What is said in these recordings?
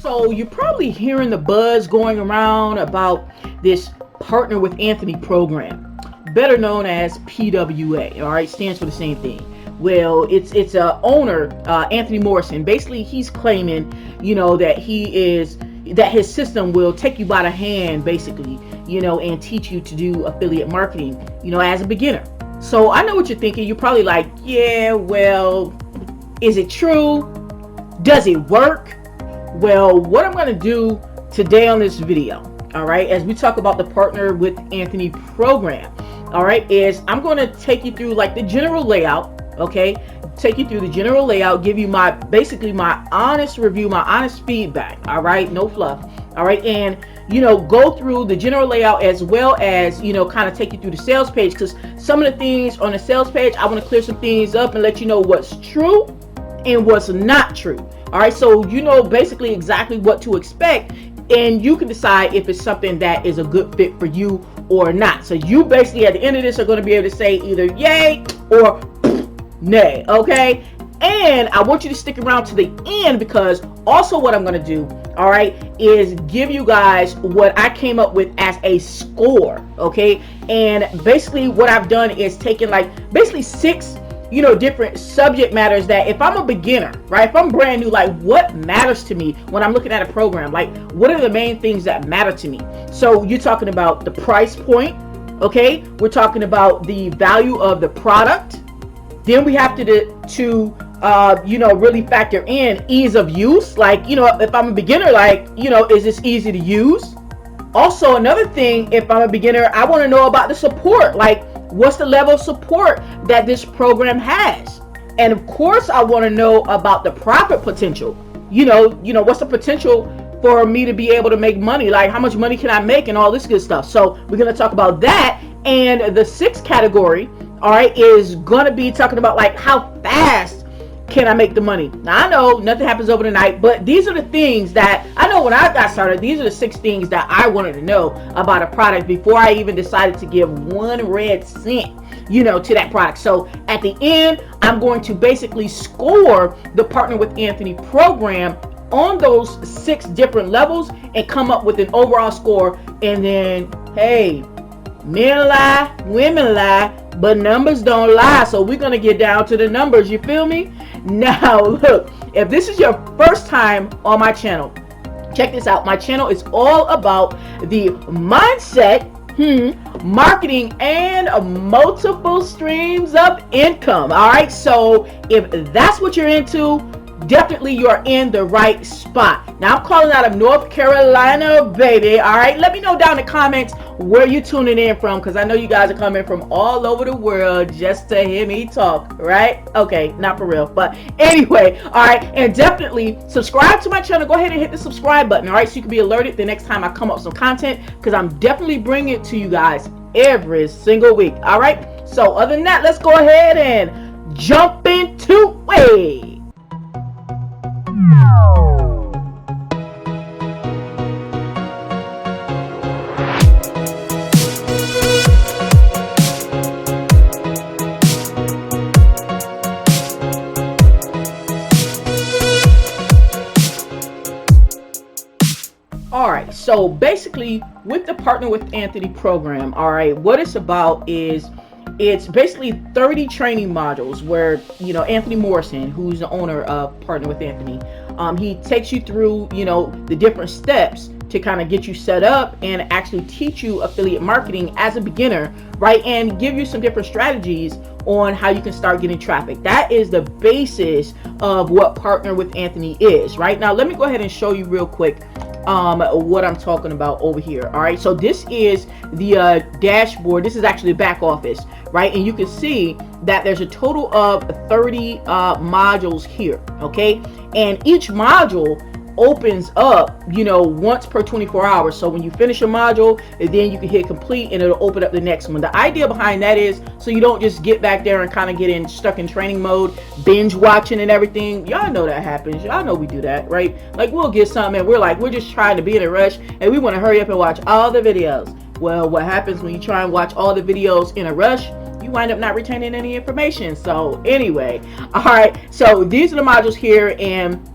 So you're probably hearing the buzz going around about this Partner with Anthony program, better known as PWA. All right, stands for the same thing. Well, it's a owner, Anthony Morrison. Basically, he's claiming, that that his system will take you by the hand, basically, and teach you to do affiliate marketing, as a beginner. So I know what you're thinking. You're probably like, yeah, well, is it true? Does it work? Well, what I'm going to do today on this video, all right, as we talk about the Partner with Anthony program, all right, is I'm going to take you through like the general layout. Okay, take you through the general layout, give you basically my honest review, my honest feedback. All right, no fluff. All right, and go through the general layout as well as kind of take you through the sales page, because some of the things on the sales page, I want to clear some things up and let you know what's true and what's not true. All right, so basically exactly what to expect, and you can decide if it's something that is a good fit for you or not. So you basically at the end of this are going to be able to say either yay or nay. Okay, and I want you to stick around to the end, because also what I'm going to do, all right, is give you guys what I came up with as a score. Okay, and basically what I've done is taken like basically 6 different subject matters that if I'm a beginner, right, if I'm brand new, like what matters to me when I'm looking at a program, like what are the main things that matter to me. So you're talking about the price point. Okay, we're talking about the value of the product. Then we have to really factor in ease of use. Like, if I'm a beginner, like, is this easy to use? Also, another thing, if I'm a beginner, I want to know about the support. Like, what's the level of support that this program has? And of course, I want to know about the profit potential. What's the potential for me to be able to make money? Like, how much money can I make and all this good stuff. So we're going to talk about that. And the 6th category, all right, is going to be talking about like how fast can I make the money. Now I know nothing happens over the night, but these are the things that I know when I got started. These are the 6 things that I wanted to know about a product before I even decided to give 1 red cent to that product. So at the end, I'm going to basically score the Partner with Anthony program on those 6 different levels and come up with an overall score. And then, hey, men lie, women lie, but numbers don't lie. So we're going to get down to the numbers. You feel me? Now, look, if this is your first time on my channel, check this out. My channel is all about the mindset, marketing, and multiple streams of income. All right. So if that's what you're into, definitely you're in the right spot. Now I'm calling out of North Carolina, baby. All right, let me know down in the comments where you're tuning in from, because I know you guys are coming from all over the world just to hear me talk, right? Okay, not for real, but anyway, all right, and definitely subscribe to my channel. Go ahead and hit the subscribe button, all right, so you can be alerted the next time I come up with some content, because I'm definitely bringing it to you guys every single week. All right, so other than that, let's go ahead and jump into it. All right, so basically with the Partner with Anthony program, all right, what it's about is it's basically 30 training modules where, Anthony Morrison, who's the owner of Partner with Anthony, he takes you through, the different steps to kind of get you set up and actually teach you affiliate marketing as a beginner, right? And give you some different strategies on how you can start getting traffic. That is the basis of what Partner with Anthony is, right? Now, let me go ahead and show you real quick what I'm talking about over here. All right, so this is the dashboard. This is actually the back office, right? And you can see that there's a total of 30 modules here. Okay, and each module opens up, once per 24 hours. So when you finish a module, and then you can hit complete and it'll open up the next one. The idea behind that is so you don't just get back there and kind of stuck in training mode, binge watching and everything. Y'all know that happens. Y'all know we do that, right? Like we'll get something and we're just trying to be in a rush and we want to hurry up and watch all the videos. Well, what happens when you try and watch all the videos in a rush? You wind up not retaining any information. So anyway, all right, so these are the modules here, and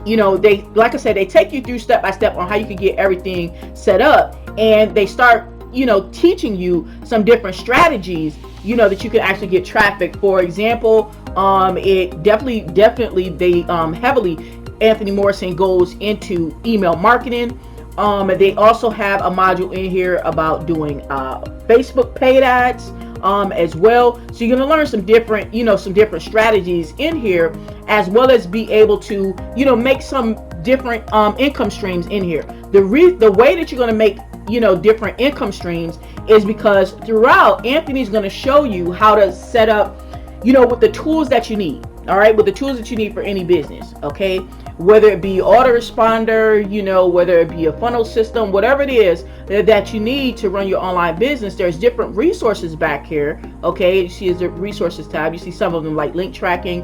you know, they, like I said, they take you through step by step on how you can get everything set up, and they start, you know, teaching you some different strategies, you know, that you can actually get traffic. For example, it definitely they heavily, Anthony Morrison goes into email marketing. They also have a module in here about doing Facebook paid ads as well. So you're going to learn some different, you know, some different strategies in here, as well as be able to, you know, make some different income streams in here. The way that you're going to make, you know, different income streams is because throughout, Anthony's going to show you how to set up, you know, with the tools that you need. All right, with the tools that you need for any business, okay? Whether it be Autoresponder, you know, whether it be a funnel system, whatever it is that you need to run your online business, there's different resources back here, okay? You see the resources tab, you see some of them like link tracking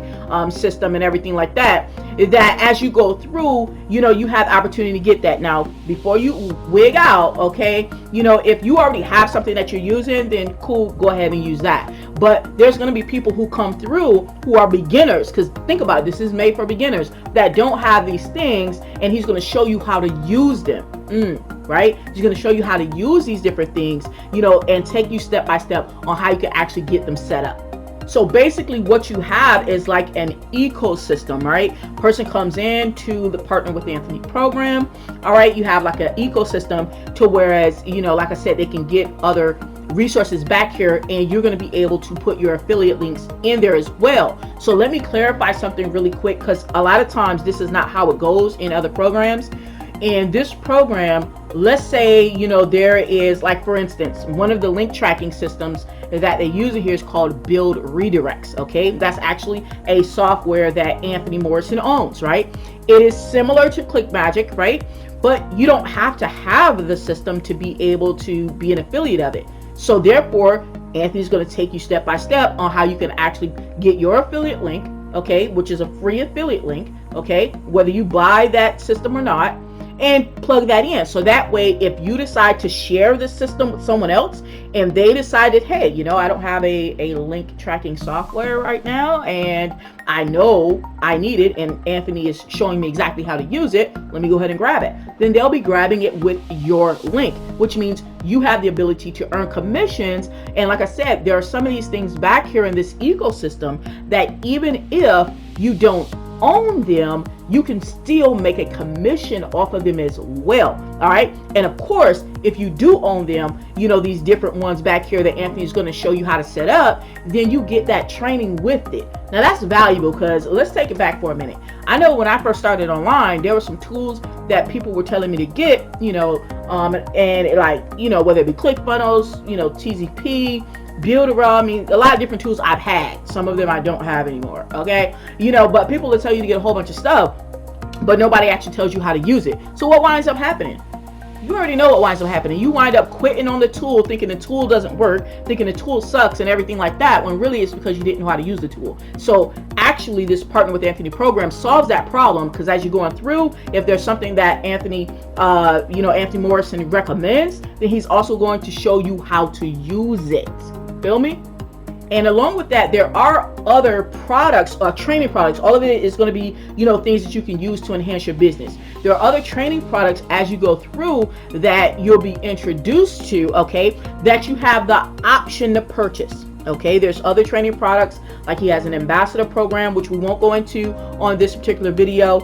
system and everything like that, that as you go through, you know, you have opportunity to get that. Now, before you wig out, okay, you know, if you already have something that you're using, then cool, go ahead and use that. But there's going to be people who come through who are beginners, because think about it, this is made for beginners that don't have these things, and he's going to show you how to use them. Right? He's going to show you how to use these different things, you know, and take you step by step on how you can actually get them set up. So basically what you have is like an ecosystem, right? Person comes in to the Partner with Anthony program. All right. You have like an ecosystem to whereas, you know, like I said, they can get other resources back here, and you're going to be able to put your affiliate links in there as well. So let me clarify something really quick, because a lot of times this is not how it goes in other programs. In this program, let's say, you know, there is, like, for instance, one of the link tracking systems that they use here is called Build Redirects. Okay, that's actually a software that Anthony Morrison owns, right? It is similar to ClickMagick, right? But you don't have to have the system to be able to be an affiliate of it. So therefore, Anthony's going to take you step by step on how you can actually get your affiliate link, okay, which is a free affiliate link, okay, whether you buy that system or not, and plug that in. So that way, if you decide to share this system with someone else and they decided, hey, you know, I don't have a link tracking software right now, and I know I need it, and Anthony is showing me exactly how to use it, let me go ahead and grab it. Then they'll be grabbing it with your link, which means you have the ability to earn commissions. And like I said, there are some of these things back here in this ecosystem that even if you don't own them, you can still make a commission off of them as well. All right. And of course, if you do own them, you know, these different ones back here that Anthony's going to show you how to set up, then you get that training with it. Now that's valuable, because let's take it back for a minute. I know when I first started online, there were some tools that people were telling me to get, you know, and like, you know, whether it be ClickFunnels, you know, TZP, Builder, I mean, a lot of different tools I've had. Some of them I don't have anymore, okay? You know, but people will tell you to get a whole bunch of stuff, but nobody actually tells you how to use it. So what winds up happening? You already know what winds up happening. You wind up quitting on the tool, thinking the tool doesn't work, thinking the tool sucks and everything like that, when really it's because you didn't know how to use the tool. So actually, this Partner with Anthony program solves that problem, because as you're going through, if there's something that Anthony, you know, Anthony Morrison recommends, then he's also going to show you how to use it. Feel me? And along with that, there are other products, training products. All of it is going to be, you know, things that you can use to enhance your business. There are other training products as you go through that you'll be introduced to, okay, that you have the option to purchase. Okay, there's other training products, like he has an ambassador program, which we won't go into on this particular video.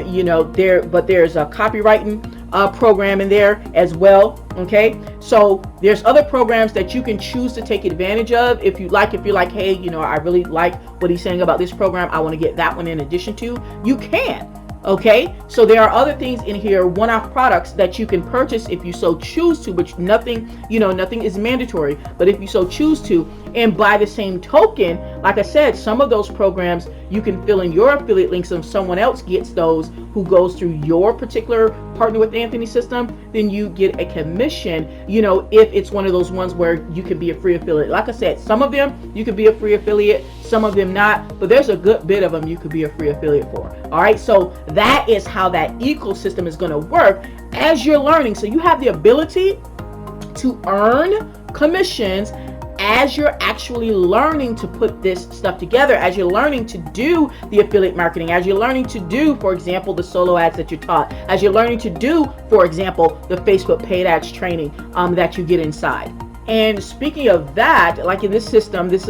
You know, there's a copywriting program in there as well. Okay, so there's other programs that you can choose to take advantage of if you like. If you're like, hey, you know, I really like what he's saying about this program, I want to get that one in addition to, you can. Okay, so there are other things in here, one-off products that you can purchase if you so choose to, but nothing, you know, nothing is mandatory, but if you so choose to. And by the same token, like I said, some of those programs you can fill in your affiliate links, and if someone else gets those who goes through your particular Partner with Anthony system, then you get a commission, you know, if it's one of those ones where you can be a free affiliate. Like I said, some of them you can be a free affiliate, some of them not, but there's a good bit of them you could be a free affiliate for. All right, so that is how that ecosystem is going to work as you're learning. So you have the ability to earn commissions as you're actually learning to put this stuff together, as you're learning to do the affiliate marketing, as you're learning to do, for example, the solo ads that you're taught, as you're learning to do, for example, the Facebook paid ads training that you get inside. And speaking of that, like in this system, this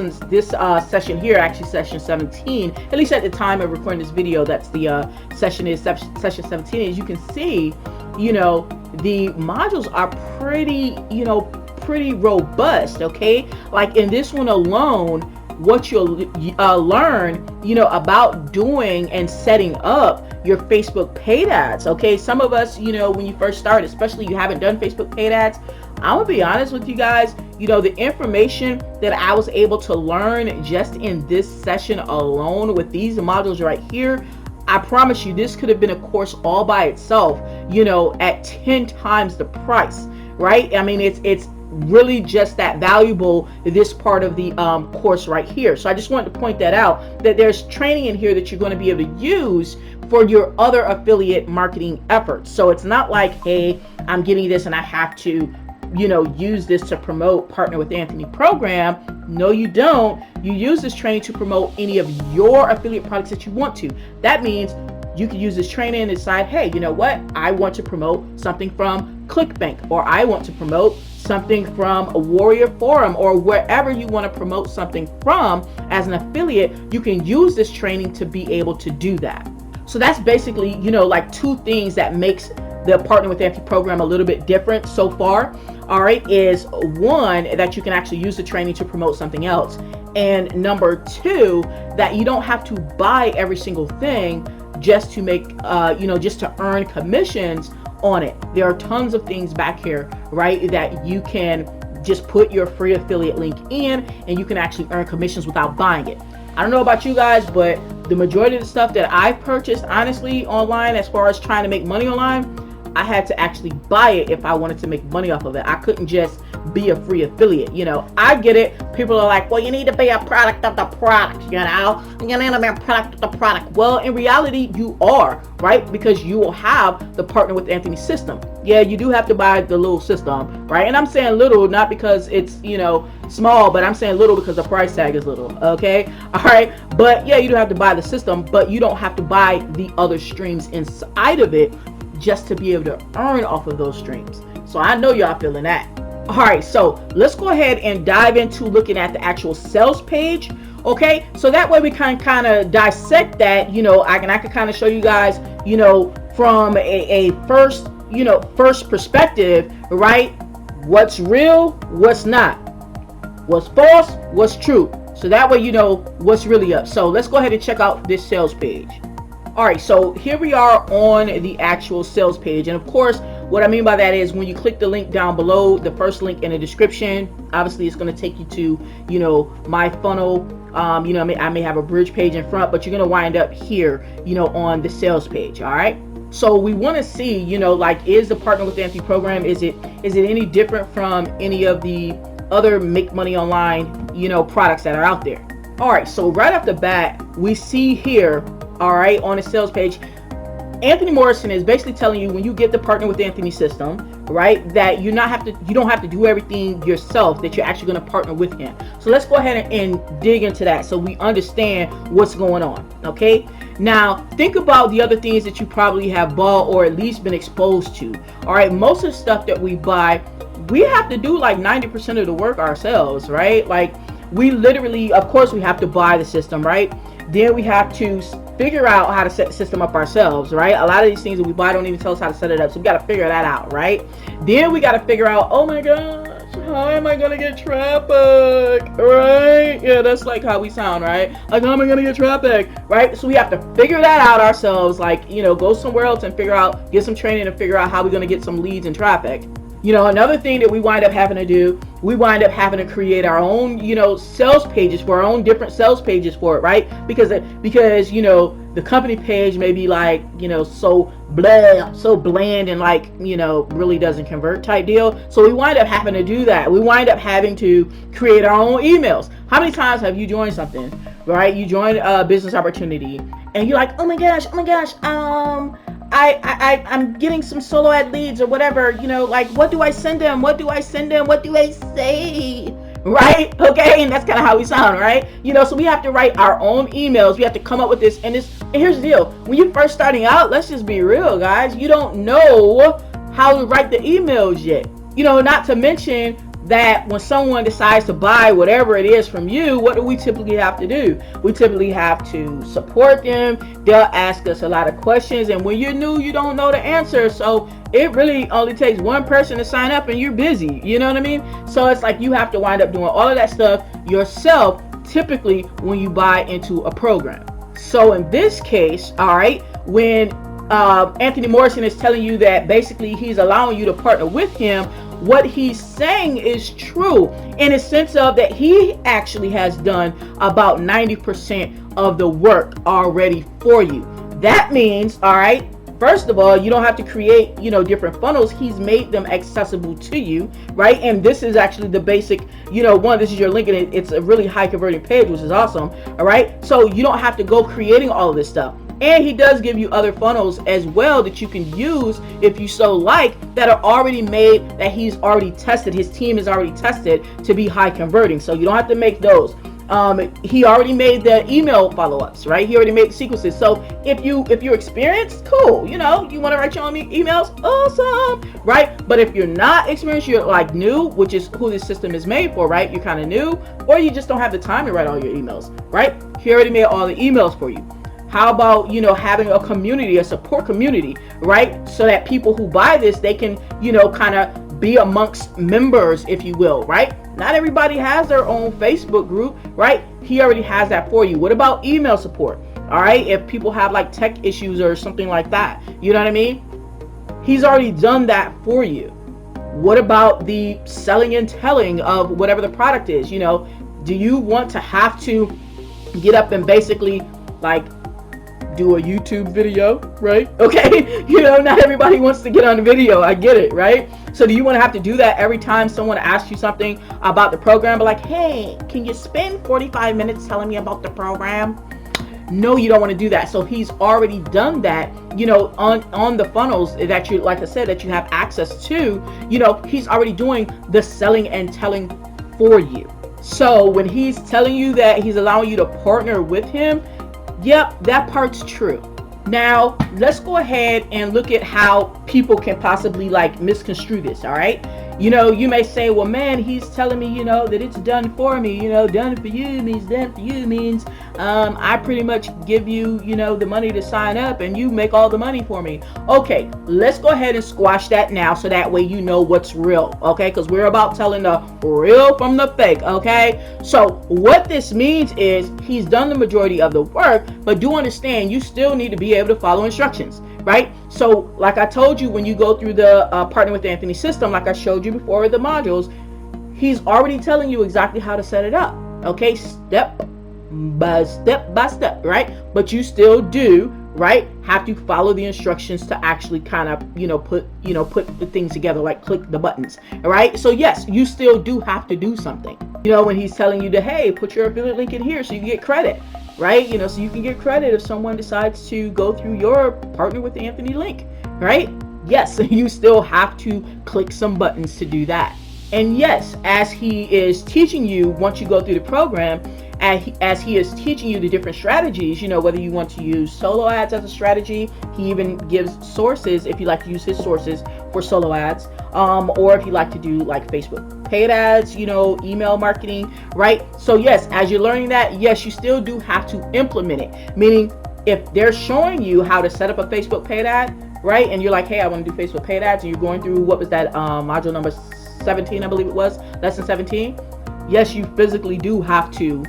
session here, actually session 17, at least at the time of recording this video, that's the session 17. As you can see, you know, the modules are pretty, you know, pretty robust. Okay, like in this one alone, what you'll learn, you know, about doing and setting up your Facebook paid ads. Okay, some of us, you know, when you first start, especially you haven't done Facebook paid ads, I'm gonna be honest with you guys, you know, the information that I was able to learn just in this session alone with these modules right here, I promise you this could have been a course all by itself, you know, at 10 times the price, right? I mean, it's really just that valuable, this part of the course right here. So I just wanted to point that out, that there's training in here that you're going to be able to use for your other affiliate marketing efforts. So it's not like, hey, I'm getting this and I have to, you know, use this to promote Partner with Anthony program. No, you don't. You use this training to promote any of your affiliate products that you want to. That means you can use this training and decide, hey, you know what? I want to promote something from ClickBank, or I want to promote something from a Warrior Forum, or wherever you want to promote something from as an affiliate. You can use this training to be able to do that. So that's basically, you know, like two things that makes the Partner with Anthony program a little bit different so far. All right, is one, that you can actually use the training to promote something else, and number two, that you don't have to buy every single thing just to make, you know, just to earn commissions on it. There are tons of things back here, right, that you can just put your free affiliate link in and you can actually earn commissions without buying it. I don't know about you guys, but the majority of the stuff that I've purchased, honestly, online, as far as trying to make money online, I had to actually buy it if I wanted to make money off of it. I couldn't just be a free affiliate. You know, I get it. People are like, well, you need to be a product of the product, you know? You need to be a product of the product. Well, in reality, you are, right? Because you will have the Partner with Anthony system. Yeah, you do have to buy the little system, right? And I'm saying little, not because it's, you know, small, but I'm saying little because the price tag is little, okay? All right, but yeah, you do have to buy the system, but you don't have to buy the other streams inside of it just to be able to earn off of those streams. So I know y'all feeling that. All right, so let's go ahead and dive into looking at the actual sales page. Okay, so that way we can kind of dissect that, you know, I can kind of show you guys, you know, from a first, you know, first perspective, right? What's real, what's not, what's false, what's true. So that way you know what's really up. So let's go ahead and check out this sales page. All right, so here we are on the actual sales page. And of course, what I mean by that is when you click the link down below, the first link in the description, obviously it's going to take you to, you know, my funnel. You know, I may have a bridge page in front, but you're going to wind up here, you know, on the sales page. All right. So we want to see, you know, like, is the Partner with Anthony program, is it any different from any of the other make money online, you know, products that are out there? All right. So right off the bat, we see here, all right, on the sales page, Anthony Morrison is basically telling you when you get the Partner with Anthony system, right, that you don't have to do everything yourself, that you're actually going to partner with him. So let's go ahead and dig into that so we understand what's going on. Okay, now think about the other things that you probably have bought or at least been exposed to. All right, most of the stuff that we buy, we have to do like 90% of the work ourselves, right? Like, we literally, of course, we have to buy the system, right? Then we have to figure out how to set the system up ourselves, right? A lot of these things that we buy don't even tell us how to set it up, so we got to figure that out, right? Then we got to figure out, oh my gosh, how am I gonna get traffic, right? Yeah, that's like how we sound, right? Like, how am I gonna get traffic, right? So we have to figure that out ourselves, like, you know, go somewhere else and figure out, get some training and figure out how we're gonna get some leads and traffic. You know, another thing that we wind up having to do, we wind up having to create our own, you know, sales pages for our own different sales pages for it, right? Because you know, the company page may be like, you know, so bland and like, you know, really doesn't convert type deal. So we wind up having to do that. We wind up having to create our own emails. How many times have you joined something, right? You join a business opportunity and you're like, oh my gosh, I'm getting some solo ad leads or whatever, you know, like, what do I send them? What do I say? right? Okay, and that's kind of how we sound, right? You know, so we have to write our own emails. We have to come up with this. And here's the deal: when you're first starting out, let's just be real, guys. You don't know how to write the emails yet. You know, not to mention that when someone decides to buy whatever it is from you, what do we typically have to do? We typically have to support them. They'll ask us a lot of questions, and when you're new, you don't know the answer. So it really only takes one person to sign up and you're busy. You know what I mean? So it's like you have to wind up doing all of that stuff yourself, typically when you buy into a program. So in this case, all right, when Anthony Morrison is telling you that basically he's allowing you to partner with him, what he's saying is true in a sense of that he actually has done about 90% of the work already for you. That means, all right, first of all, you don't have to create, you know, different funnels. He's made them accessible to you, right? And this is actually the basic, you know, this is your link, and it's a really high converting page, which is awesome. All right, so you don't have to go creating all of this stuff. And he does give you other funnels as well that you can use if you so like, that are already made, that he's already tested, his team has already tested to be high converting. So you don't have to make those. He already made the email follow-ups, right? He already made the sequences. So if you're experienced, cool. You know, you want to write your own emails, awesome, right? But if you're not experienced, you're like new, which is who this system is made for, right? You're kind of new, or you just don't have the time to write all your emails, right? He already made all the emails for you. How about, you know, having a community, a support community, right? So that people who buy this, they can, you know, kind of be amongst members, if you will, right? Not everybody has their own Facebook group, right? He already has that for you. What about email support? All right, if people have like tech issues or something like that, you know what I mean? He's already done that for you. What about the selling and telling of whatever the product is? You know, do you want to have to get up and basically like do a YouTube video, right? Okay, you know, not everybody wants to get on the video. I get it, right? So do you want to have to do that every time someone asks you something about the program? But like, hey, can you spend 45 minutes telling me about the program? No, you don't want to do that. So he's already done that, you know, on the funnels that you, like I said, that you have access to. You know, he's already doing the selling and telling for you. So when he's telling you that he's allowing you to partner with him, yep, that part's true. Now, let's go ahead and look at how people can possibly like misconstrue this, all right? You know, you may say, well, man, he's telling me, you know, that it's done for me. You know, done for you means done for you means I pretty much give you, you know, the money to sign up and you make all the money for me. Okay, let's go ahead and squash that now so that way you know what's real, okay? Because we're about telling the real from the fake, okay? So what this means is he's done the majority of the work, but do understand you still need to be able to follow instructions, right? So like I told you, when you go through the Partner with Anthony system, like I showed you before with the modules, he's already telling you exactly how to set it up, okay? Step by step, right? But you still do, right, have to follow the instructions to actually kind of, put the things together, like click the buttons, all right? So yes, you still do have to do something. You know, when he's telling you to, hey, put your affiliate link in here so you can get credit, right? You know, so you can get credit if someone decides to go through your Partner with Anthony link, right? Yes, you still have to click some buttons to do that. And yes, as he is teaching you, once you go through the program, as he is teaching you the different strategies, you know, whether you want to use solo ads as a strategy, he even gives sources if you like to use his sources for solo ads, or if you like to do like Facebook paid ads, you know, email marketing, right? So yes, as you're learning that, yes, you still do have to implement it. Meaning, if they're showing you how to set up a Facebook paid ad, right, and you're like, hey, I want to do Facebook paid ads, and you're going through, what was that, module number 17, I believe it was, lesson 17. Yes, you physically do have to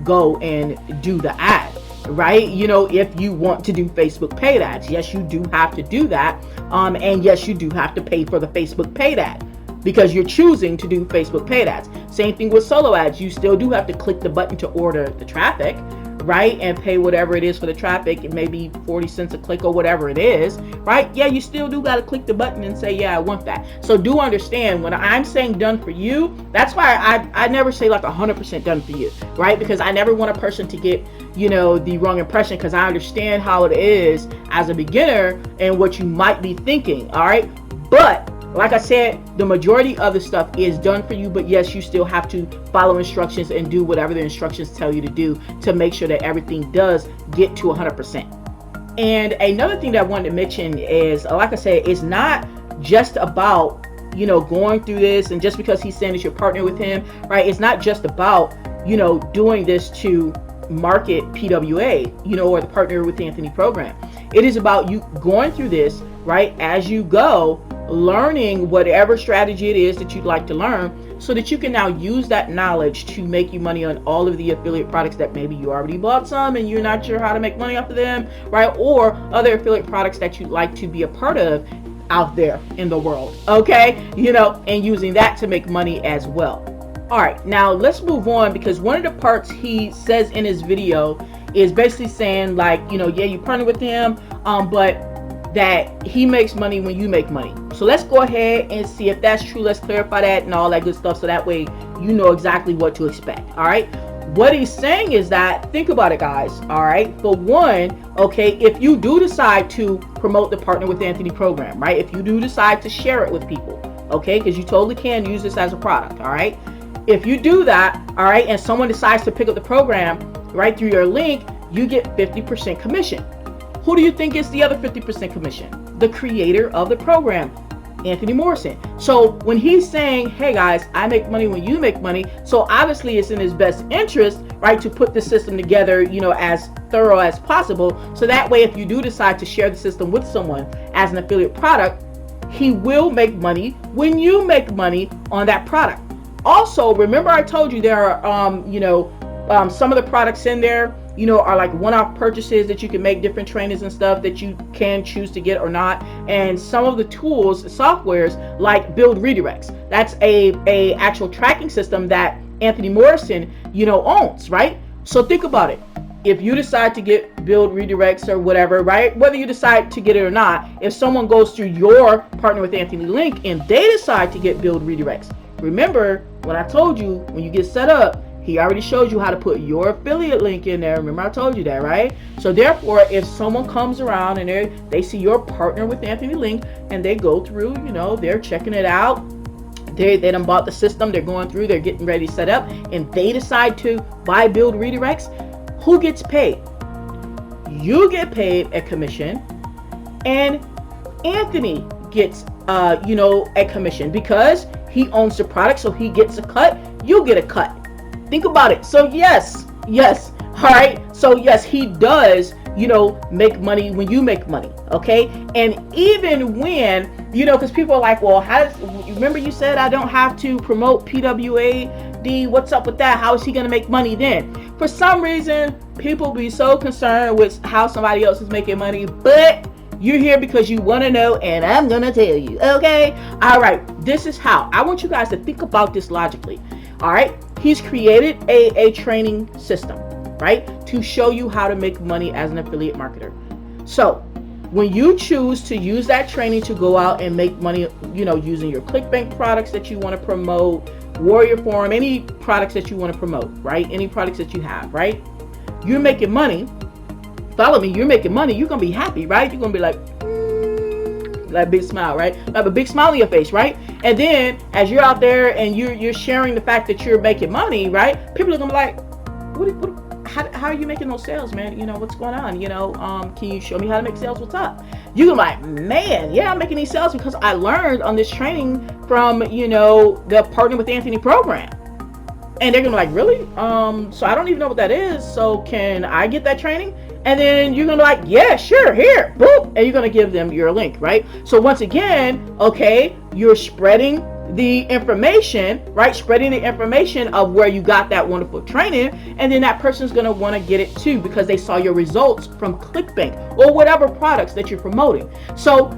go and do the ad, right? You know, if you want to do Facebook paid ads, yes, you do have to do that. And yes, you do have to pay for the Facebook paid ad because you're choosing to do Facebook paid ads. Same thing with solo ads. You still do have to click the button to order the traffic, right? And pay whatever it is for the traffic. It may be 40 cents a click or whatever it is, right? Yeah, you still do got to click the button and say, yeah, I want that. So do understand, when I'm saying done for you, that's why I never say like 100% done for you, right? Because I never want a person to get, you know, the wrong impression, because I understand how it is as a beginner and what you might be thinking, all right? But like I said, the majority of the stuff is done for you, but yes, you still have to follow instructions and do whatever the instructions tell you to do to make sure that everything does get to 100%. And another thing that I wanted to mention is, like I said, it's not just about, you know, going through this, and just because he's saying that you're partnering with him, right? It's not just about, you know, doing this to market PWA, you know, or the Partner with Anthony program. It is about you going through this, right, as you go, learning whatever strategy it is that you'd like to learn, so that you can now use that knowledge to make you money on all of the affiliate products that maybe you already bought some and you're not sure how to make money off of them, right? Or other affiliate products that you'd like to be a part of out there in the world, okay? You know, and using that to make money as well. All right, now let's move on, because one of the parts he says in his video is basically saying, like, you know, yeah, you partner with him, but that he makes money when you make money. So let's go ahead and see if that's true. Let's clarify that and all that good stuff, so that way you know exactly what to expect. All right, what he's saying is that, think about it, guys. All right, for one, okay, if you do decide to promote the Partner with Anthony program, right, if you do decide to share it with people, okay, because you totally can use this as a product, all right, if you do that, all right, and someone decides to pick up the program right through your link, you get 50% commission. Who do you think is the other 50% commission? The creator of the program, Anthony Morrison. So when he's saying, hey guys, I make money when you make money, so obviously it's in his best interest, right, to put the system together, you know, as thorough as possible, so that way if you do decide to share the system with someone as an affiliate product, he will make money when you make money on that product. Also, remember I told you there are some of the products in there, you know, are like one-off purchases that you can make, different trainers and stuff that you can choose to get or not. And some of the tools, softwares like Build Redirects, that's a actual tracking system that Anthony Morrison, you know, owns, right? So think about it. If you decide to get Build Redirects or whatever, right, whether you decide to get it or not, if someone goes through your Partner with Anthony link and they decide to get Build Redirects, remember when I told you, when you get set up, he already showed you how to put your affiliate link in there. Remember I told you that, right? So therefore, if someone comes around and they see your Partner with Anthony link and they go through, you know, they're checking it out, they done bought the system, they're going through, they're getting ready to set up, and they decide to buy Build Redirects, who gets paid? You get paid a commission, and Anthony gets a commission, because he owns the product, so he gets a cut, you get a cut. Think about it. So yes, all right, so yes, he does, you know, make money when you make money, okay? And even when, you know, because people are like, well, remember you said I don't have to promote PWA, what's up with that? How is he going to make money then? For some reason, people be so concerned with how somebody else is making money, but you're here because you want to know, and I'm going to tell you, okay? All right, this is how. I want you guys to think about this logically, all right? He's created a training system, right, to show you how to make money as an affiliate marketer. So when you choose to use that training to go out and make money, you know, using your ClickBank products that you want to promote, Warrior Forum, any products that you want to promote, right, any products that you have, right, you're making money. Follow me, you're making money, you're gonna be happy, right? You're gonna be like a big smile, right? Have a big smile on your face, right? And then as you're out there and you're sharing the fact that you're making money, right? People are gonna be like, how are you making those sales, man? You know, what's going on? You know, can you show me how to make sales? What's up? You're gonna be like, man, yeah, I'm making these sales because I learned on this training from, you know, the Partner with Anthony program. And they're gonna be like, really? So I don't even know what that is. So can I get that training? And then you're gonna be like, yeah, sure, here, boop, and you're gonna give them your link, right? So once again, okay, you're spreading the information, right? Spreading the information of where you got that wonderful training, and then that person's gonna want to get it too because they saw your results from ClickBank or whatever products that you're promoting. So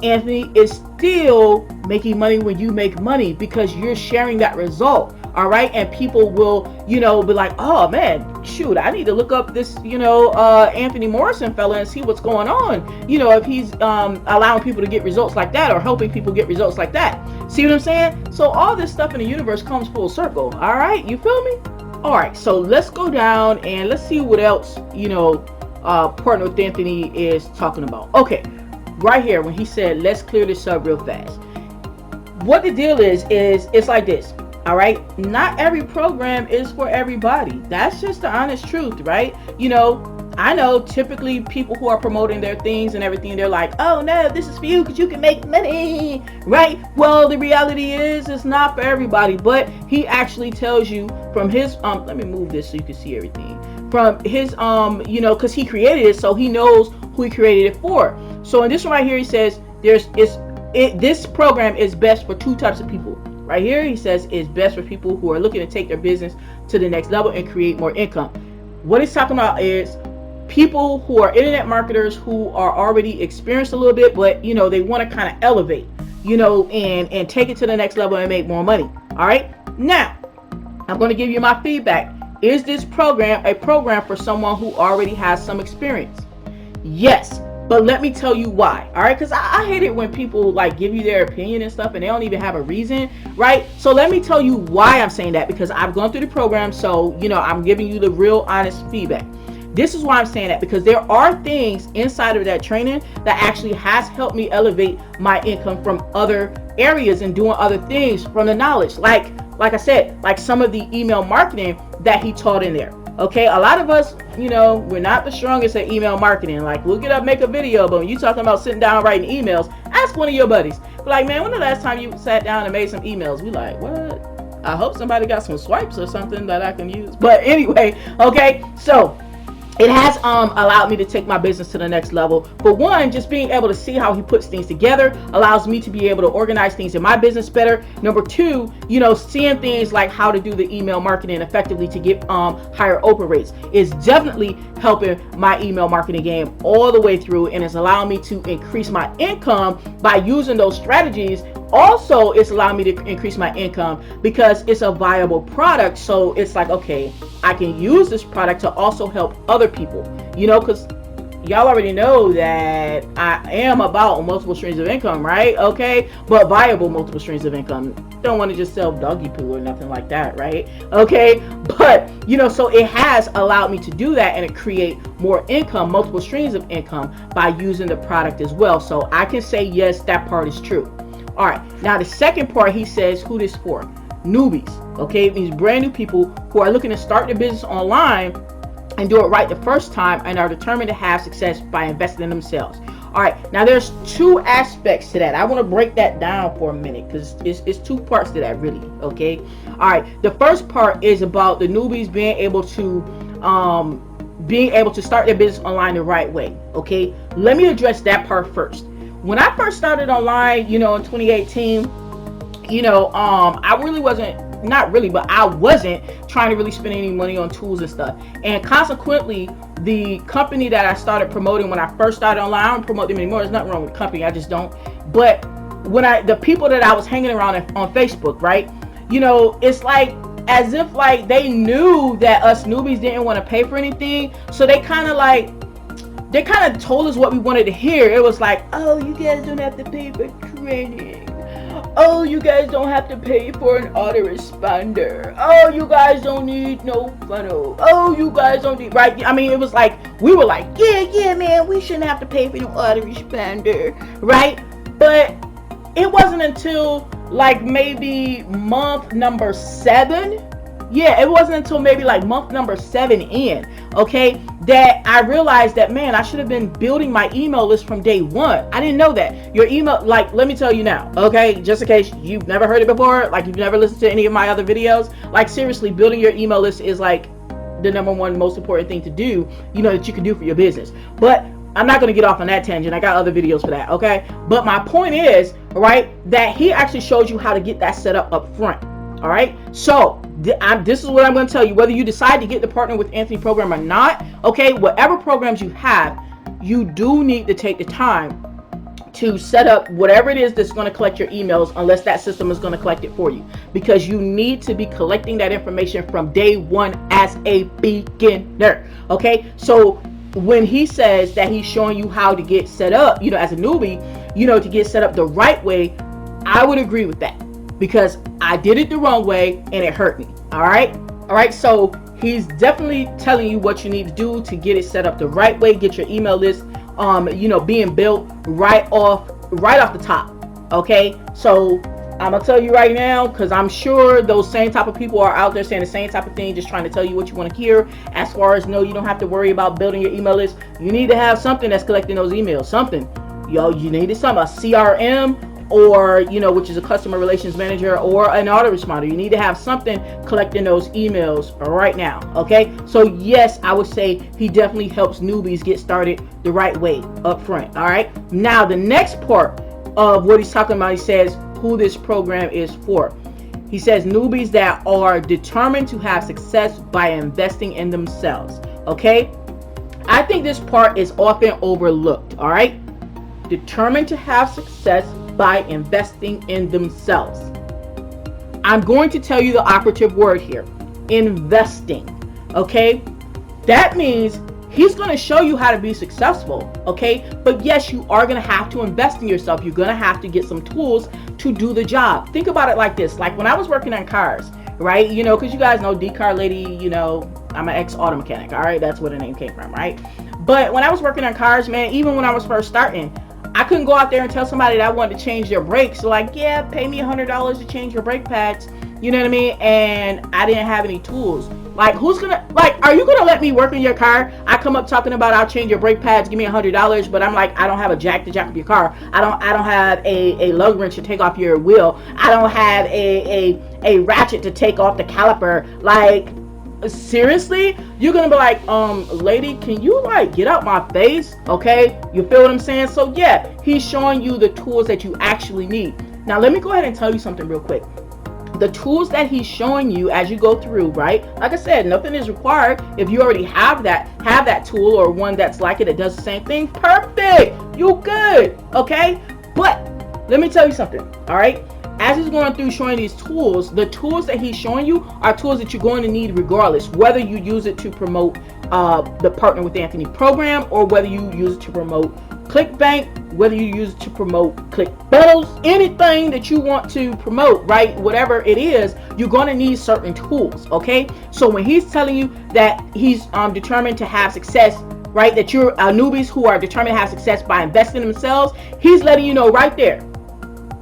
Anthony is still making money when you make money because you're sharing that result. All right, and people will, you know, be like, oh man, shoot, I need to look up this, you know, Anthony Morrison fella and see what's going on, you know, if he's allowing people to get results like that or helping people get results like that. See what I'm saying? So all this stuff in the universe comes full circle. All right, you feel me? All right, so let's go down and let's see what else, you know, Partner with Anthony is talking about. Okay, right here when he said, let's clear this up real fast. what the deal is it's like this. All right, not every program is for everybody. That's just the honest truth, right? You know, I know typically people who are promoting their things and everything, they're like, oh no, this is for you because you can make money, right? Well, the reality is it's not for everybody, but he actually tells you from his let me move this so you can see everything. From his you know, because he created it, so he knows who he created it for. So in this one right here, he says this program is best for two types of people. Right here, he says it's best for people who are looking to take their business to the next level and create more income. What he's talking about is people who are internet marketers who are already experienced a little bit, but you know, they want to kind of elevate, you know, and take it to the next level and make more money. All right, now I'm going to give you my feedback. Is this program a program for someone who already has some experience? Yes. But let me tell you why. All right, because I hate it when people like give you their opinion and stuff and they don't even have a reason, right? So let me tell you why I'm saying that, because I've gone through the program, so you know, I'm giving you the real honest feedback. This is why I'm saying that, because there are things inside of that training that actually has helped me elevate my income from other areas and doing other things from the knowledge, like I said, like some of the email marketing that he taught in there. Okay, a lot of us, you know, we're not the strongest at email marketing. Like, we'll get up, make a video, but when you talking about sitting down writing emails, ask one of your buddies. Be like, man, when the last time you sat down and made some emails? We like, what? I hope somebody got some swipes or something that I can use. But anyway, okay, so it has allowed me to take my business to the next level. For one, just being able to see how he puts things together allows me to be able to organize things in my business better. Number two, you know, seeing things like how to do the email marketing effectively to get higher open rates is definitely helping my email marketing game all the way through, and it's allowing me to increase my income by using those strategies. Also, it's allowing me to increase my income because it's a viable product. So it's like, okay, I can use this product to also help other people, you know, because y'all already know that I am about multiple streams of income, right? Okay, but viable multiple streams of income. Don't want to just sell doggy poo or nothing like that, right? Okay, but you know, so it has allowed me to do that and create more income, multiple streams of income by using the product as well. So I can say yes, that part is true. All right, now the second part, he says who this for? Newbies. Okay, it means brand new people who are looking to start their business online and do it right the first time and are determined to have success by investing in themselves. All right, now there's two aspects to that. I want to break that down for a minute because it's two parts to that, really. Okay, all right, the first part is about the newbies being able to start their business online the right way. Okay, let me address that part first. When I first started online, you know, in 2018, you know, I really wasn't, not really, but I wasn't trying to really spend any money on tools and stuff. And consequently, the company that I started promoting when I first started online, I don't promote them anymore. There's nothing wrong with the company, I just don't. But when the people that I was hanging around on Facebook, right, you know, it's like as if like they knew that us newbies didn't want to pay for anything. So they kind of told us what we wanted to hear. It was like, oh, you guys don't have to pay for training. Oh, you guys don't have to pay for an autoresponder. Oh, you guys don't need no funnel. Oh, you guys don't need, right? I mean, it was like, we were like, yeah, man, we shouldn't have to pay for no autoresponder, right? But it wasn't until like maybe month number 7. Yeah, it wasn't until maybe like month number 7 in, okay, that I realized that, man, I should have been building my email list from day one. I didn't know that. Your email, like, let me tell you now, okay, just in case you've never heard it before, like you've never listened to any of my other videos, like seriously, building your email list is like the #1 most important thing to do, you know, that you can do for your business. But I'm not going to get off on that tangent. I got other videos for that, okay? But my point is, right, that he actually shows you how to get that set up front. All right, so this is what I'm going to tell you. Whether you decide to get the Partner with Anthony program or not, okay, whatever programs you have, you do need to take the time to set up whatever it is that's going to collect your emails, unless that system is going to collect it for you, because you need to be collecting that information from day one as a beginner. Okay, so when he says that he's showing you how to get set up, you know, as a newbie, you know, to get set up the right way, I would agree with that, because I did it the wrong way and it hurt me. All right, so he's definitely telling you what you need to do to get it set up the right way, get your email list you know, being built right off the top. Okay, so I'm gonna tell you right now, because I'm sure those same type of people are out there saying the same type of thing, just trying to tell you what you want to hear. As far as, no, you don't have to worry about building your email list. You need to have something that's collecting those emails. Something, you needed something, a CRM, or, which is a customer relations manager, or an autoresponder. You need to have something collecting those emails right now. Okay, so yes, I would say he definitely helps newbies get started the right way up front. All right, now the next part of what he's talking about, he says who this program is for. He says newbies that are determined to have success by investing in themselves. Okay, I think this part is often overlooked. All right, determined to have success by investing in themselves. I'm going to tell you the operative word here: investing. Okay, that means he's going to show you how to be successful. Okay, but yes, you are going to have to invest in yourself. You're going to have to get some tools to do the job. Think about it like this: like when I was working on cars, right? Because you guys know D-Car Lady, I'm an ex-auto mechanic. All right, that's where the name came from, right? But when I was working on cars, man, even when I was first starting, I couldn't go out there and tell somebody that I wanted to change their brakes. So like, yeah, pay me $100 to change your brake pads. You know what I mean? And I didn't have any tools. Like, are you gonna let me work in your car? I come up talking about I'll change your brake pads, give me $100, but I'm like, I don't have a jack to jack up your car. I don't have a lug wrench to take off your wheel. I don't have a ratchet to take off the caliper. Like, seriously? You're gonna be like, lady, can you like get out my face? Okay, you feel what I'm saying? So yeah, he's showing you the tools that you actually need. Now let me go ahead and tell you something real quick. The tools that he's showing you as you go through, right? Like I said, nothing is required. If you already have that tool, or one that's like it that does the same thing, perfect, you good. Okay, but let me tell you something. All right, as he's going through showing these tools, the tools that he's showing you are tools that you're going to need regardless, whether you use it to promote the Partner with Anthony program, or whether you use it to promote ClickBank, whether you use it to promote ClickFunnels, anything that you want to promote, right? Whatever it is, you're going to need certain tools. Okay, so when he's telling you that he's determined to have success, right, that you're newbies who are determined to have success by investing in themselves, he's letting you know right there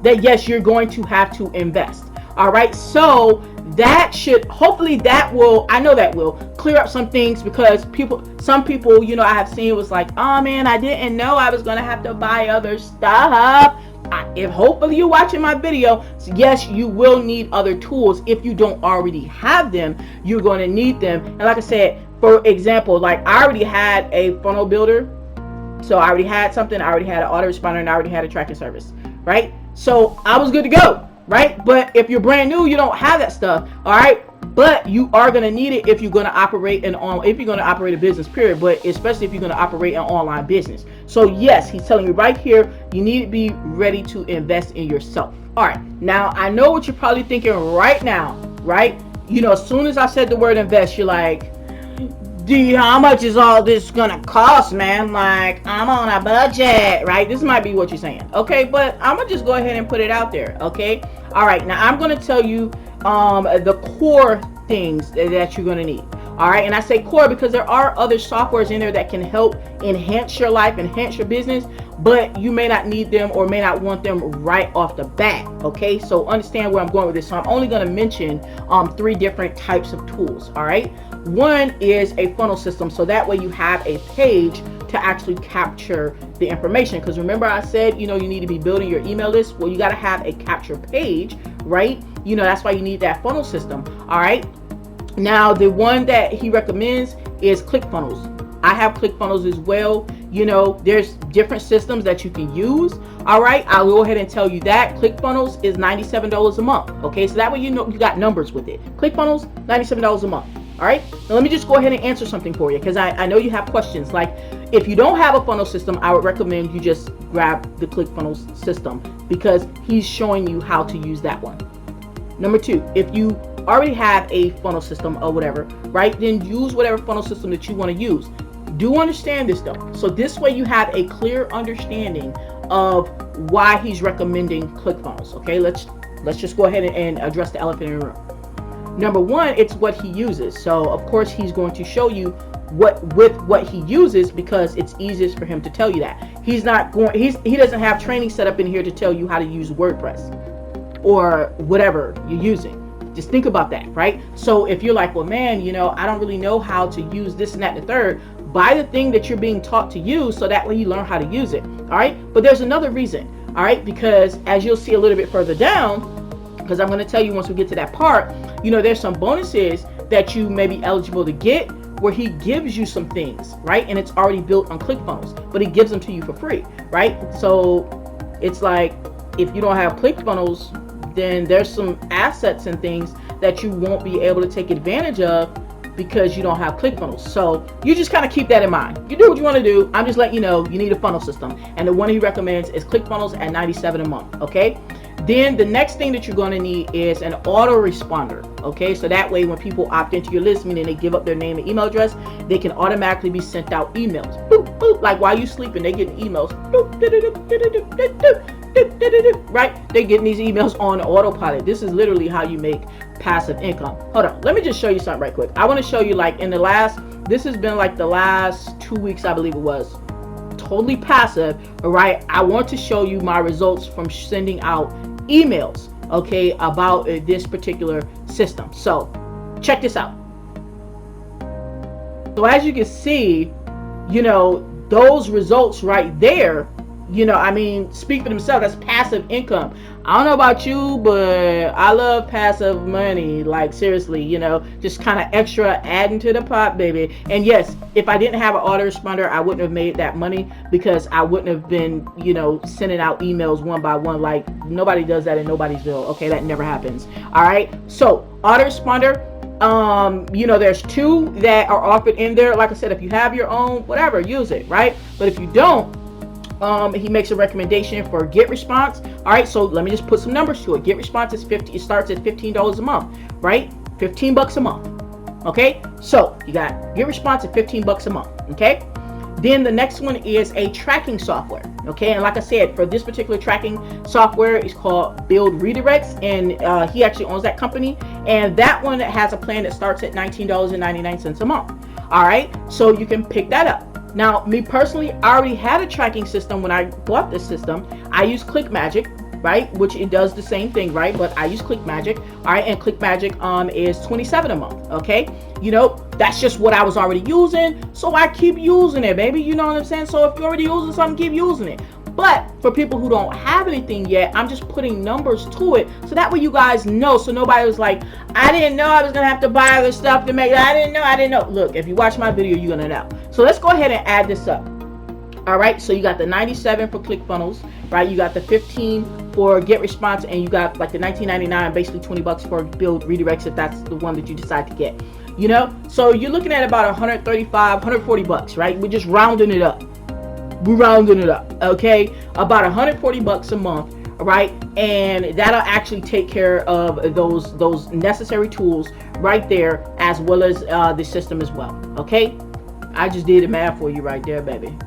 that yes, you're going to have to invest. All right, so that should, hopefully that will, I know that will clear up some things, because some people, I have seen was like, oh man, I didn't know I was going to have to buy other stuff. If hopefully you're watching my video, so yes, you will need other tools. If you don't already have them, you're going to need them. And like I said, for example, like I already had a funnel builder. So I already had something. I already had an autoresponder, and I already had a tracking service, right? So I was good to go, right? But if you're brand new, you don't have that stuff, all right? But you are going to need it if you're going to operate a business, period. But especially if you're going to operate an online business. So yes, he's telling you right here, you need to be ready to invest in yourself. All right, now I know what you're probably thinking right now, right? As soon as I said the word invest, you're like, D, how much is all this gonna cost, man? Like, I'm on a budget, right? This might be what you're saying. Okay, but I'm gonna just go ahead and put it out there. Okay, all right, now I'm gonna tell you the core things that you're gonna need. All right, and I say core because there are other softwares in there that can help enhance your life, enhance your business, but you may not need them or may not want them right off the bat. Okay, so understand where I'm going with this. So I'm only going to mention 3 different types of tools. All right, one is a funnel system, so that way you have a page to actually capture the information, because remember I said you need to be building your email list. Well, you got to have a capture page, right? That's why you need that funnel system. All right, now the one that he recommends is ClickFunnels. I have ClickFunnels as well. There's different systems that you can use. All right, I'll go ahead and tell you that ClickFunnels is $97 a month. Okay, so that way you got numbers with it. ClickFunnels, $97 a month. All right, now let me just go ahead and answer something for you, because I know you have questions. Like, if you don't have a funnel system, I would recommend you just grab the ClickFunnels system, because he's showing you how to use that one. Number 2, if you already have a funnel system or whatever, right, then use whatever funnel system that you want to use. Do understand this though, so this way you have a clear understanding of why he's recommending ClickFunnels. Okay, let's just go ahead and address the elephant in the room. Number 1, it's what he uses. So of course he's going to show you what he uses, because it's easiest for him to tell you that. He doesn't have training set up in here to tell you how to use WordPress. or whatever you're using. Just think about that, right? So if you're like, well, man, you know, I don't really know how to use this and that and the third, buy the thing that you're being taught to use so that way you learn how to use it. All right. But there's another reason. All right. Because as you'll see a little bit further down, because I'm going to tell you once we get to that part, you know, there's some bonuses that you may be eligible to get where he gives you some things, right? And it's already built on ClickFunnels, but he gives them to you for free, right? So it's like, if you don't have ClickFunnels, then there's some assets and things that you won't be able to take advantage of because you don't have ClickFunnels. So you just kind of keep that in mind. You do what you want to do. I'm just letting you know you need a funnel system, and the one he recommends is ClickFunnels at $97 a month. Okay. Then the next thing that you're going to need is an autoresponder. Okay, so that way when people opt into your list, meaning they give up their name and email address, they can automatically be sent out emails. Boop, boop, like while you're sleeping, they get emails. Boop, right? They're getting these emails on autopilot. This is literally how you make passive income. Hold on, let me just show you something right quick. I want to show you, like, in the last, this has been like the last 2 weeks, I believe it was, totally passive. All right, I want to show you my results from sending out emails, okay, about this particular system. So check this out. So as you can see, you know, those results right there, you know, I mean, speak for themselves. That's passive income. I don't know about you, but I love passive money. Like, seriously, you know, just kind of extra adding to the pot, baby. And yes, if I didn't have an autoresponder, I wouldn't have made that money because I wouldn't have been, you know, sending out emails one by one. Like, nobody does that in Nobody'sville. Okay, that never happens. All right. So autoresponder, you know, there's 2 that are offered in there. Like I said, if you have your own, whatever, use it, right? But if you don't, he makes a recommendation for 𝑘𝑨𝑻𝑪𝑯. All right, so let me just put some numbers to it. 𝑘𝑨𝑻𝑪𝑯 is it starts at $15 a month, right? $15 a month. Okay, so you got 𝑘𝑨𝑻𝑪𝑯 at $15 a month. Okay, then the next one is a tracking software. Okay, and like I said, for this particular tracking software, it's called Build Redirects, and he actually owns that company. And that one has a plan that starts at $19.99 a month. All right, so you can pick that up. Now, me personally, I already had a tracking system when I bought this system. I use ClickMagick, right? Which it does the same thing, right? But I use ClickMagick, all right? And ClickMagick is $27 a month, okay? You know, that's just what I was already using, so I keep using it, baby. You know what I'm saying? So if you're already using something, keep using it. But for people who don't have anything yet, I'm just putting numbers to it so that way you guys know. So nobody was like, I didn't know I was going to have to buy other stuff to make it. I didn't know. Look, if you watch my video, you're going to know. So let's go ahead and add this up. All right. So you got the 97 for ClickFunnels, right? You got the 15 for 𝑘𝑨𝑻𝑪𝑯, and you got like the $19.99, basically $20 for Build Redirects if that's the one that you decide to get. You know, so you're looking at about $135, $140, right? We're just rounding it up. We're rounding it up, okay? About $140 a month, right? And that'll actually take care of those necessary tools right there, as well as the system as well, okay? I just did the math for you right there, baby.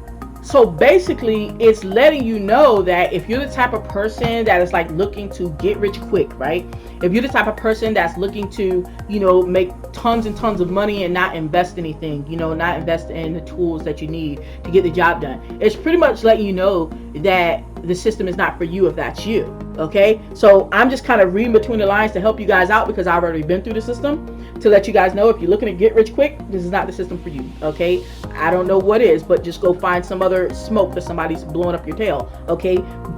So basically, it's letting you know that if you're the type of person that is like looking to get rich quick, right? If you're the type of person that's looking to, you know, make tons and tons of money and not invest anything, you know, not invest in the tools that you need to get the job done, it's pretty much letting you know that the system is not for you if that's you, okay? So I'm just kind of reading between the lines to help you guys out because I've already been through the system, to let you guys know if you're looking to get rich quick, this is not the system for you, okay? I don't know what is, but just go find some other smoke for somebody's blowing up your tail, okay?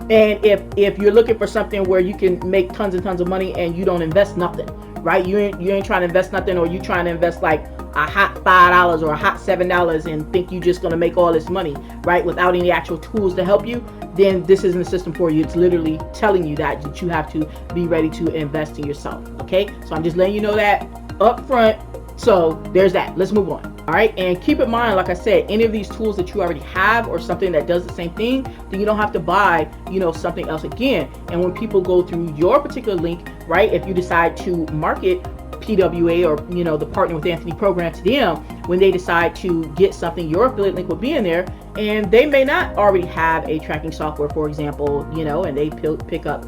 And if you're looking for something where you can make tons and tons of money and you don't invest nothing, right? You ain't trying to invest nothing, or you trying to invest like a hot $5 or a hot $7 and think you're just gonna make all this money, right, without any actual tools to help you, then this isn't the system for you. It's literally telling you that you have to be ready to invest in yourself, okay? So I'm just letting you know that up front. So there's that. Let's move on. All right, and keep in mind, like I said, any of these tools that you already have or something that does the same thing, then you don't have to buy, you know, something else again. And when people go through your particular link, right, if you decide to market PWA or, you know, the Partner with Anthony program to them, when they decide to get something, your affiliate link will be in there, and they may not already have a tracking software, for example, you know, and they pick up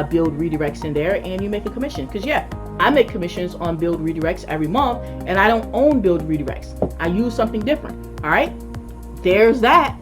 Build Redirects in there, and you make a commission. Because yeah, I make commissions on Build Redirects every month, and I don't own Build Redirects. I use something different. All right, there's that.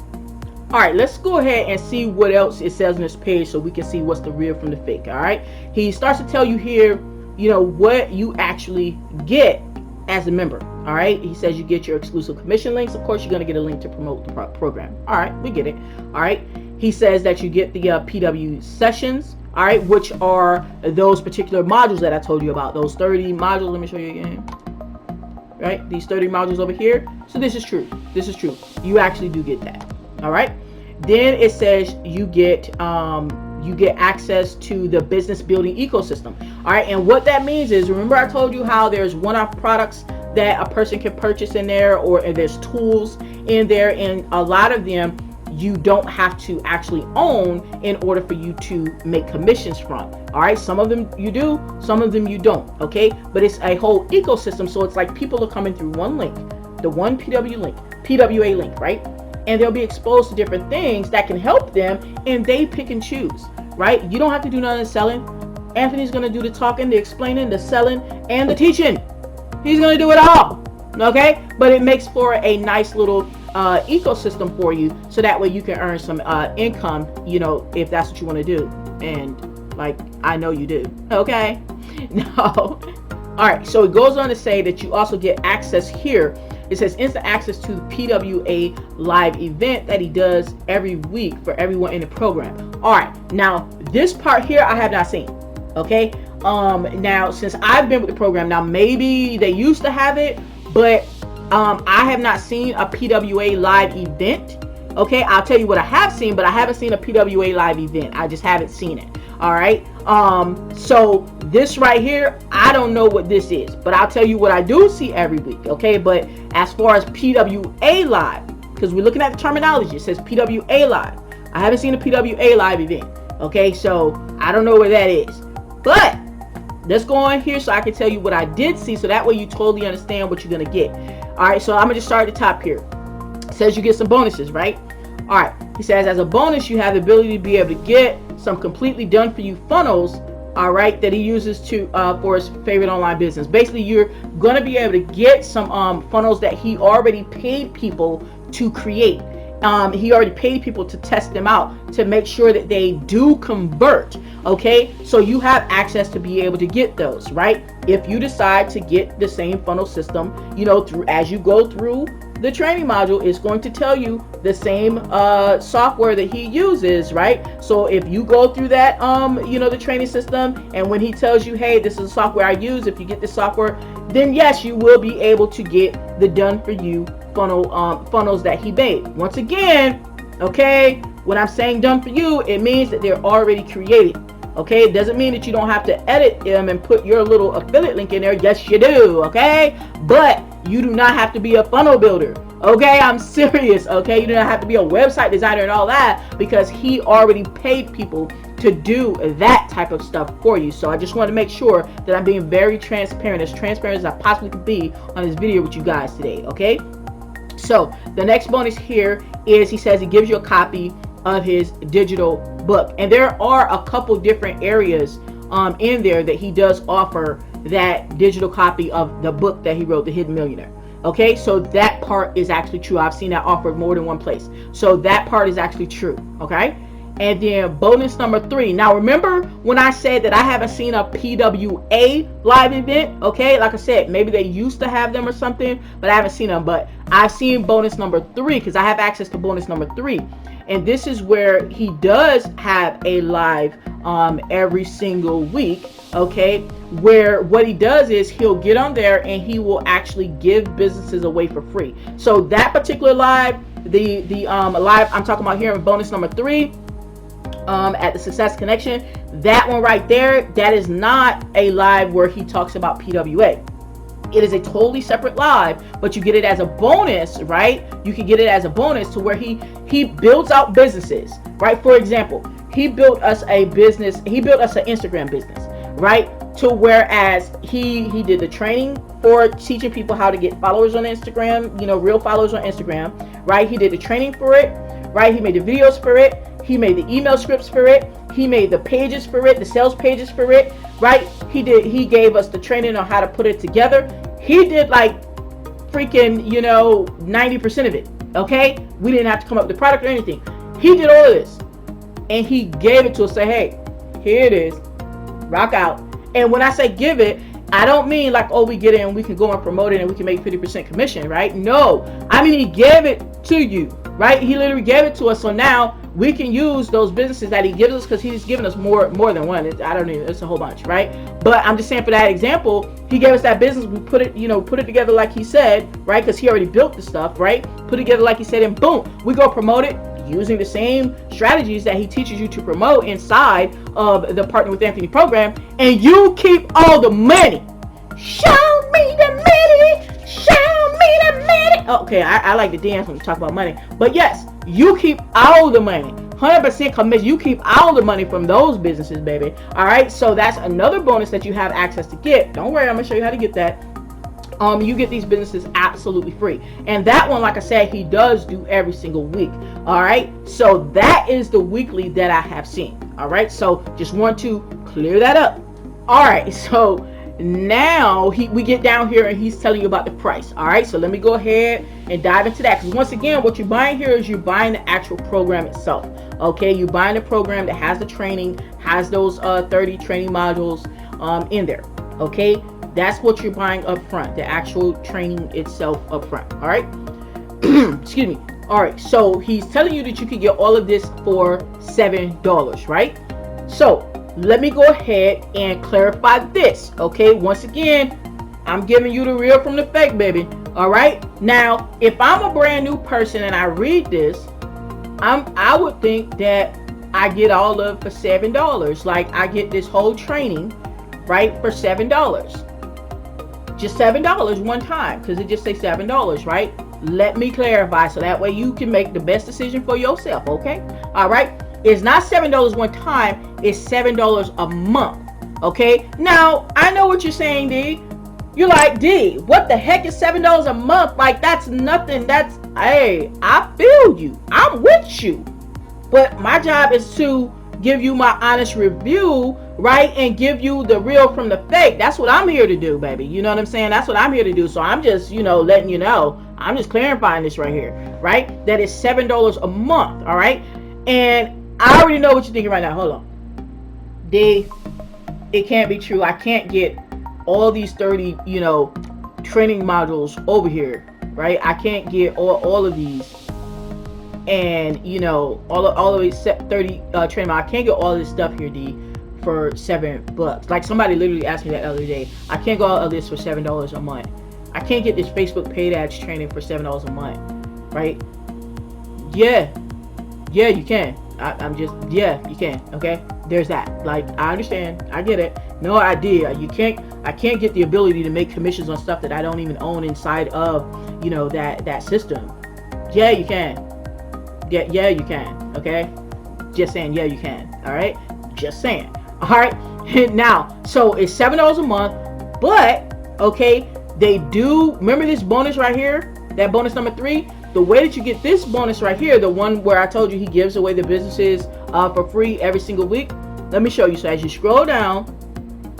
All right, let's go ahead and see what else it says on this page so we can see what's the real from the fake. All right, he starts to tell you here, you know, what you actually get as a member. All right, he says you get your exclusive commission links. Of course, you're going to get a link to promote the program. All right, we get it. All right, he says that you get the PW sessions. All right, which are those particular modules that I told you about. Those 30 modules. Let me show you again. Right, these 30 modules over here. So this is true. This is true. You actually do get that. All right. Then it says you get access to the business building ecosystem. All right, and what that means is, remember I told you how there's one-off products that a person can purchase in there, or there's tools in there, and a lot of them you don't have to actually own in order for you to make commissions from. All right, some of them you do, some of them you don't. Okay, but it's a whole ecosystem, so it's like people are coming through one link, the one PWA link, right? And they'll be exposed to different things that can help them, and they pick and choose, right? You don't have to do none of the selling. Anthony's going to do the talking, the explaining, the selling, and the teaching. He's going to do it all, okay? But it makes for a nice little ecosystem for you, so that way you can earn some income, you know, if that's what you want to do. And like, I know you do, okay? No. All right, so it goes on to say that you also get access here. It says instant access to the PWA live event that he does every week for everyone in the program. All right, now this part here I have not seen. Okay, now since I've been with the program, now maybe they used to have it, but I have not seen a PWA live event. Okay, I'll tell you what I have seen, but I haven't seen a PWA live event. I just haven't seen it. All right, so this right here, I don't know what this is, but I'll tell you what I do see every week. Okay, but as far as PWA live, because we're looking at the terminology, it says PWA live. I haven't seen a PWA live event. Okay, so I don't know where that is, but let's go on here so I can tell you what I did see, so that way you totally understand what you're gonna get. All right, so I'm gonna just start at the top here. It says you get some bonuses, right? All right, he says as a bonus you have the ability to be able to get some completely done for you funnels, all right, that he uses to for his favorite online business. Basically, you're going to be able to get some funnels that he already paid people to create. He already paid people to test them out to make sure that they do convert. Okay, so you have access to be able to get those, right? If you decide to get the same funnel system, you know, through as you go through the training module, is going to tell you the same software that he uses, right? So if you go through that you know, the training system, and when he tells you, hey, this is the software I use, if you get this software, then yes, you will be able to get the done for you funnels that he made. Once again, okay, when I'm saying done for you, it means that they're already created. Okay, it doesn't mean that you don't have to edit them and put your little affiliate link in there. Yes, you do. Okay, but you do not have to be a funnel builder. Okay, I'm serious. Okay, you do not have to be a website designer and all that, because he already paid people to do that type of stuff for you. So I just want to make sure that I'm being very transparent as I possibly could be on this video with you guys today. Okay, so the next bonus here is, he says he gives you a copy of his digital book, and there are a couple different areas in there that he does offer that digital copy of the book that he wrote, The Hidden Millionaire. Okay, so that part is actually true. I've seen that offered more than one place, so that part is actually true. Okay, and then bonus number 3. Now remember when I said that I haven't seen a PWA live event? Okay, like I said, maybe they used to have them or something, but I haven't seen them. But I've seen bonus number 3 because I have access to bonus number 3. And this is where he does have a live every single week, okay, where what he does is he'll get on there and he will actually give businesses away for free. So that particular live, the live I'm talking about here in bonus number 3 at the Success Connection, that one right there, that is not a live where he talks about PWA. It is a totally separate live, but you get it as a bonus, right? You can get it as a bonus to where he builds out businesses, right? For example, he built us a business, he built us an Instagram business, right? To whereas he did the training for teaching people how to get followers on Instagram, you know, real followers on Instagram, right? He did the training for it, right? He made the videos for it. He made the email scripts for it. He made the pages for it, the sales pages for it, right? He gave us the training on how to put it together. He did like freaking, you know, 90% of it. Okay, we didn't have to come up with the product or anything. He did all of this, and he gave it to us. Say, hey, here it is, rock out. And when I say give it, I don't mean like, oh, we get it and we can go and promote it and we can make 50% commission, right? No, I mean, he gave it to you, right? He literally gave it to us. So now we can use those businesses that he gives us, because he's given us more than one. I don't know, it's a whole bunch, right? But I'm just saying, for that example, he gave us that business. We put it, put it together like he said, right? Because he already built the stuff, right? Put it together like he said, and boom, we go promote it using the same strategies that he teaches you to promote inside of the Partner with Anthony program, and you keep all the money. Show me the money. Show me the money. Okay, I like to dance when we talk about money, but yes, you keep all the money. 100% commission. You keep all the money from those businesses, baby. All right, so that's another bonus that you have access to get. Don't worry, I'm gonna show you how to get that. You get these businesses absolutely free, and that one, like I said, he does do every single week. All right, so that is the weekly that I have seen. All right, so just want to clear that up. All right, so now we get down here and he's telling you about the price. All right, so let me go ahead and dive into that, because once again, what you're buying here is you're buying the actual program itself. Okay, you're buying the program that has the training, has those 30 training modules in there. Okay, that's what you're buying up front, the actual training itself up front. All right. Excuse me. All right, so he's telling you that you can get all of this for $7, right? So let me go ahead and clarify this. Okay, once again, I'm giving you the real from the fake, baby. All right, now if I'm a brand new person and I read this, I would think that I get all of for $7. Like, I get this whole training, right, for $7. Just $7 one time, because it just says $7, right? Let me clarify, so that way you can make the best decision for yourself. Okay, all right, it's not $7 one time, it's $7 a month. Okay, now I know what you're saying, D. You're like, D, what the heck is $7 a month? Like, that's nothing. That's, hey, I feel you, I'm with you, but my job is to give you my honest review, right, and give you the real from the fake. That's what I'm here to do, baby. You know what I'm saying? That's what I'm here to do. So I'm just, letting you know. I'm just clarifying this right here, right? That is $7 a month, all right? And I already know what you're thinking right now. Hold on. D, it can't be true. I can't get all these 30, training modules over here, right? I can't get all of these. And all of these 30 training. I can't get all this stuff here, D, for $7. Like, somebody literally asked me that the other day. I can't go all of this for $7 a month. I can't get this Facebook paid ads training for $7 a month, right? Yeah, you can. Yeah, you can. Okay, there's that. Like, I understand. I get it. No idea. I can't get the ability to make commissions on stuff that I don't even own inside of, that system. Yeah, you can. Yeah, you can. Okay, just saying. Yeah, you can. All right, just saying. All right. Now, so it's $7 a month, but okay, they do. Remember this bonus right here? That bonus number 3. The way that you get this bonus right here, the one where I told you he gives away the businesses for free every single week. Let me show you. So as you scroll down,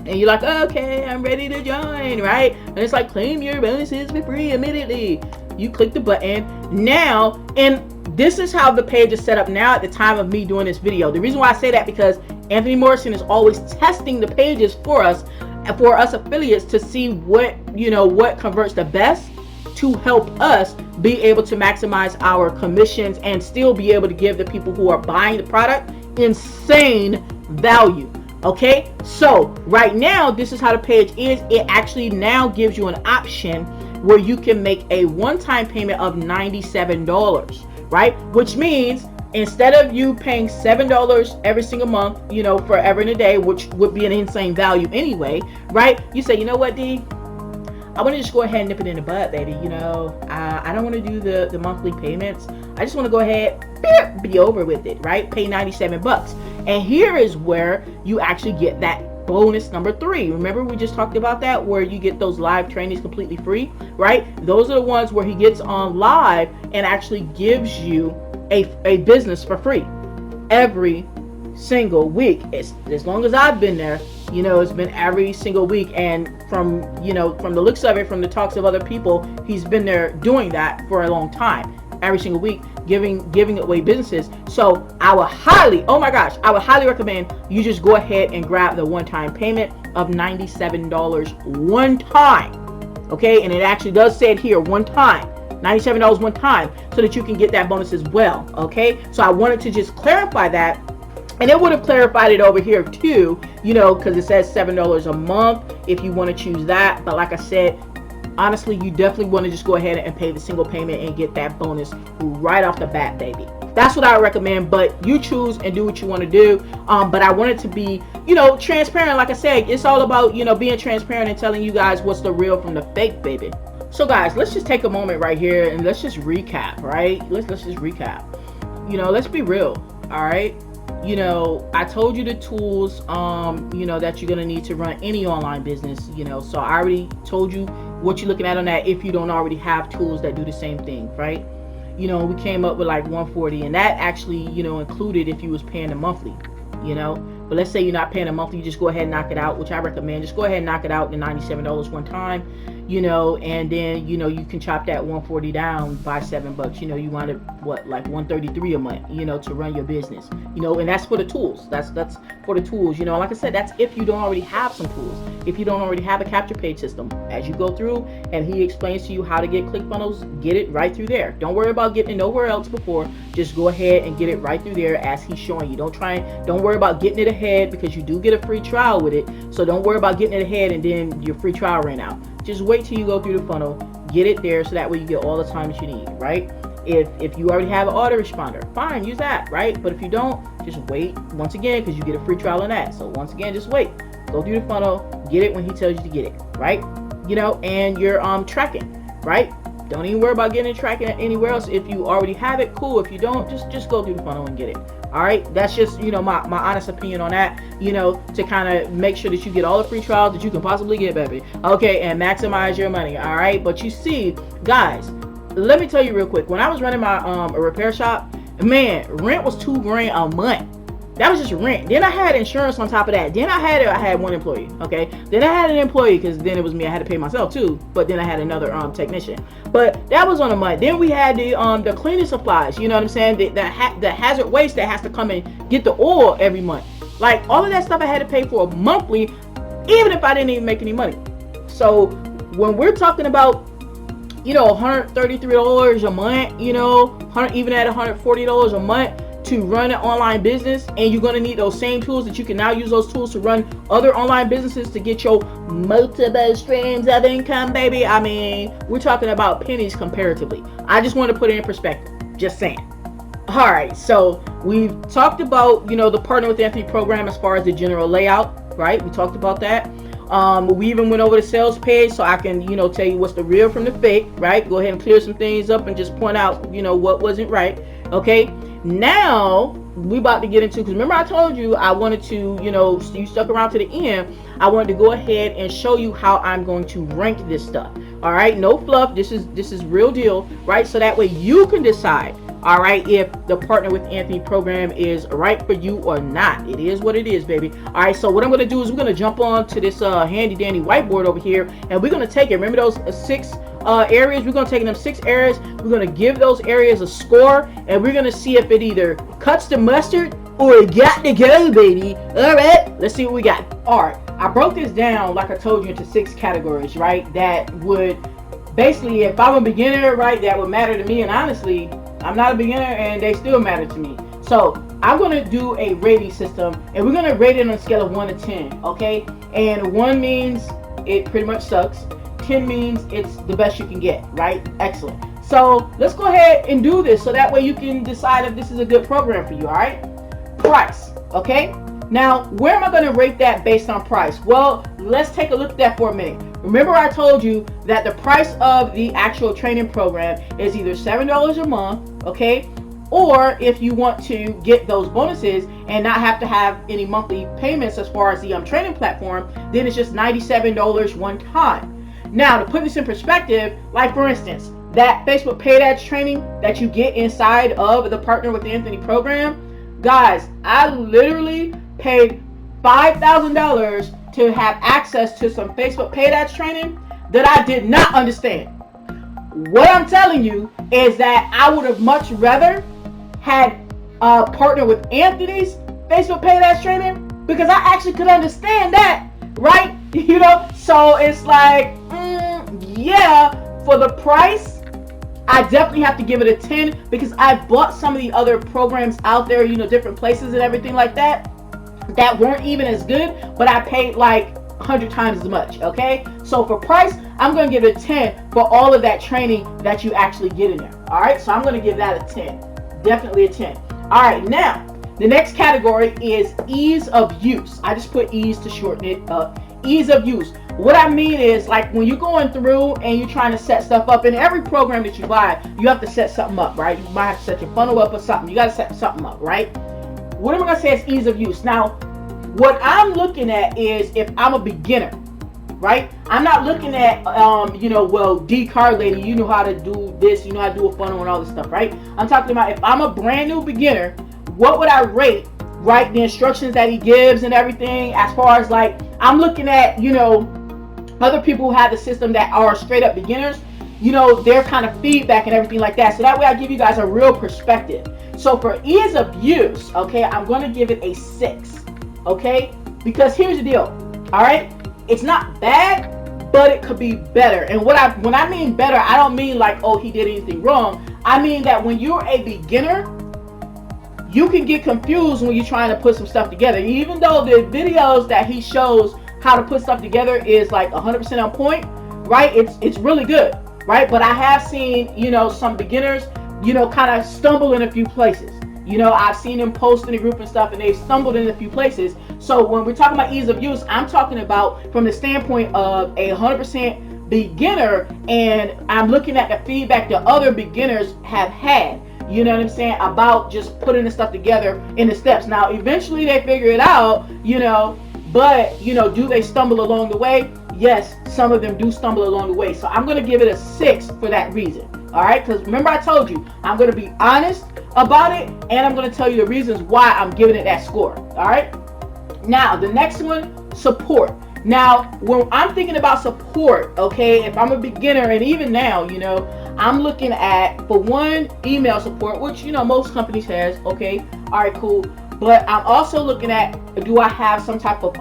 and you're like, okay, I'm ready to join, right? And it's like, claim your bonuses for free immediately. You click the button now, and this is how the page is set up now at the time of me doing this video. The reason why I say that, because Anthony Morrison is always testing the pages for us affiliates, to see what converts the best, to help us be able to maximize our commissions and still be able to give the people who are buying the product insane value. Okay, so right now, this is how the page is. It actually now gives you an option where you can make a one-time payment of $97, right? Which means instead of you paying $7 every single month, forever and a day, which would be an insane value anyway, right? You say, you know what, D? I want to just go ahead and nip it in the bud, baby. I don't want to do the monthly payments. I just want to go ahead, be over with it, right? Pay $97. And here is where you actually get that bonus number 3. Remember, we just talked about that, where you get those live trainings completely free, right? Those are the ones where he gets on live and actually gives you a business for free every single week. As long as I've been there, it's been every single week. And from the looks of it, from the talks of other people, he's been there doing that for a long time. Every single week, giving away businesses. So I would highly, oh my gosh, I would highly recommend you just go ahead and grab the one-time payment of $97 one time. Okay, and it actually does say it here, one time. $97 one time, so that you can get that bonus as well. Okay, so I wanted to just clarify that, and it would have clarified it over here too, you know, because it says $7 a month if you want to choose that. But like I said, honestly, you definitely want to just go ahead and pay the single payment and get that bonus right off the bat, baby. That's what I recommend, but you choose and do what you want to do. But I wanted to be, you know, transparent. Like I said, it's all about, you know, being transparent and telling you guys what's the real from the fake, baby. So guys, let's just take a moment right here and let's just recap, right? Let's just recap. You know, let's be real, all right? You know, I told you the tools, you know, that you're going to need to run any online business, you know. So I already told you what you're looking at on that if you don't already have tools that do the same thing, right? You know, we came up with like 140, and that actually, you know, included if you was paying a monthly, you know. But let's say you're not paying a monthly, you just go ahead and knock it out, which I recommend. Just go ahead and knock it out, the $97 one time, you know, and then, you know, you can chop that 140 down by $7. You know, you want it, what, like 133 a month, you know, to run your business, you know, and that's for the tools. That's for the tools, you know. Like I said, that's if you don't already have some tools. If you don't already have a capture page system, as you go through and he explains to you how to get ClickFunnels, get it right through there. Don't worry about getting it nowhere else before. Just go ahead and get it right through there as he's showing you. Don't worry about getting it ahead, because you do get a free trial with it. So don't worry about getting it ahead and then your free trial ran out. Just wait till you go through the funnel, get it there, so that way you get all the time that you need, right? If you already have an autoresponder, fine, use that, right? But if you don't, just wait once again, because you get a free trial on that. So once again, just wait, go through the funnel, get it when he tells you to get it, right? You know, and you're tracking, right? Don't even worry about getting it tracking anywhere else. If you already have it, cool. If you don't, just go through the funnel and get it. All right, that's just, you know, my honest opinion on that, you know, to kind of make sure that you get all the free trials that you can possibly get, baby. Okay, and maximize your money. All right, but you see, guys, let me tell you real quick. When I was running my a repair shop, man, rent was $2,000 a month. That was just rent. Then I had insurance on top of that. Then I had one employee. Okay. Then I had an employee, because then it was me. I had to pay myself too. But then I had another technician. But that was on a month. Then we had the cleaning supplies. You know what I'm saying? The hazard waste that has to come and get the oil every month. Like all of that stuff I had to pay for monthly, even if I didn't even make any money. So when we're talking about, you know, $133 a month, you know, even at $140 a month to run an online business, and you're going to need those same tools that you can now use those tools to run other online businesses to get your multiple streams of income, baby. I mean, we're talking about pennies comparatively. I just want to put it in perspective. Just saying. All right, so we've talked about, you know, the Partner with Anthony program as far as the general layout, right? We talked about that. We even went over the sales page, so I can, you know, tell you what's the real from the fake, right? Go ahead and clear some things up and just point out, you know, what wasn't right. Okay. Now we about to get into, because remember I told you I wanted to, you know, you stuck around to the end. I wanted to go ahead and show you how I'm going to rank this stuff. All right, no fluff. This is real deal, right? So that way you can decide, all right, if the Partner with Anthony program is right for you or not. It is what it is, baby. All right, so what I'm going to do is we're going to jump on to this handy dandy whiteboard over here, and we're going to take it. Remember those 6 areas? We're going to take them 6 areas. We're going to give those areas a score, and we're going to see if it either cuts the mustard or it got to go, baby. All right, let's see what we got. All right, I broke this down, like I told you, into 6 categories, right? That would basically, if I'm a beginner, right, that would matter to me. And honestly, I'm not a beginner and they still matter to me. So I'm going to do a rating system, and we're going to rate it on a scale of 1 to 10. Okay, and 1 means it pretty much sucks. 10 means it's the best you can get, right? Excellent. So let's go ahead and do this, so that way you can decide if this is a good program for you. All right, price. Okay, now where am I going to rate that based on price? Well, let's take a look at that for a minute. Remember I told you that the price of the actual training program is either $7 a month, okay, or if you want to get those bonuses and not have to have any monthly payments as far as the training platform, then it's just $97 one time. Now, to put this in perspective, like for instance, that Facebook paid ads training that you get inside of the Partner with Anthony program, guys, I literally paid $5,000 to have access to some Facebook paid ads training that I did not understand. What I'm telling you is that I would have much rather had partner with Anthony's Facebook paid ads training, because I actually could understand that, right? You know, so it's like, yeah, for the price, I definitely have to give it a 10, because I bought some of the other programs out there, you know, different places and everything like that, that weren't even as good, but I paid like 100 times as much. Okay, so for price, I'm going to give it a 10 for all of that training that you actually get in there. All right, so I'm going to give that a 10, definitely a 10. All right, now the next category is ease of use. I just put ease to shorten it up. Ease of use. What I mean is, like, when you're going through and you're trying to set stuff up, in every program that you buy, you have to set something up, right? You might have to set your funnel up or something. You got to set something up, right? What am I going to say is ease of use? Now, what I'm looking at is if I'm a beginner, right? I'm not looking at, you know, well, D-Card lady, you know how to do this, you know how to do a funnel and all this stuff, right? I'm talking about if I'm a brand new beginner, what would I rate, right? The instructions that he gives and everything, as far as, like, I'm looking at, you know, other people who have the system that are straight up beginners, you know, their kind of feedback and everything like that. So that way I give you guys a real perspective. So for ease of use, okay, I'm going to give it a 6, okay? Because here's the deal, all right? It's not bad, but it could be better. And when I mean better, I don't mean like, oh, he did anything wrong. I mean that when you're a beginner, you can get confused when you're trying to put some stuff together. Even though the videos that he shows how to put stuff together is like 100% on point, right? It's really good, right? But I have seen, you know, some beginners, you know, kind of stumble in a few places. You know, I've seen them post in the group and stuff, and they've stumbled in a few places. So when we're talking about ease of use, I'm talking about from the standpoint of a 100% beginner, and I'm looking at the feedback that other beginners have had. You know what I'm saying? About just putting the stuff together in the steps. Now, eventually they figure it out, you know, but, you know, do they stumble along the way? Yes, some of them do stumble along the way. So I'm going to give it a 6 for that reason. All right? Because remember I told you, I'm going to be honest about it, and I'm going to tell you the reasons why I'm giving it that score. All right? Now, the next one, support. Now, when I'm thinking about support, okay, if I'm a beginner, and even now, you know, I'm looking at, for one, email support, which, you know, most companies has, okay, all right, cool. But I'm also looking at, do I have some type of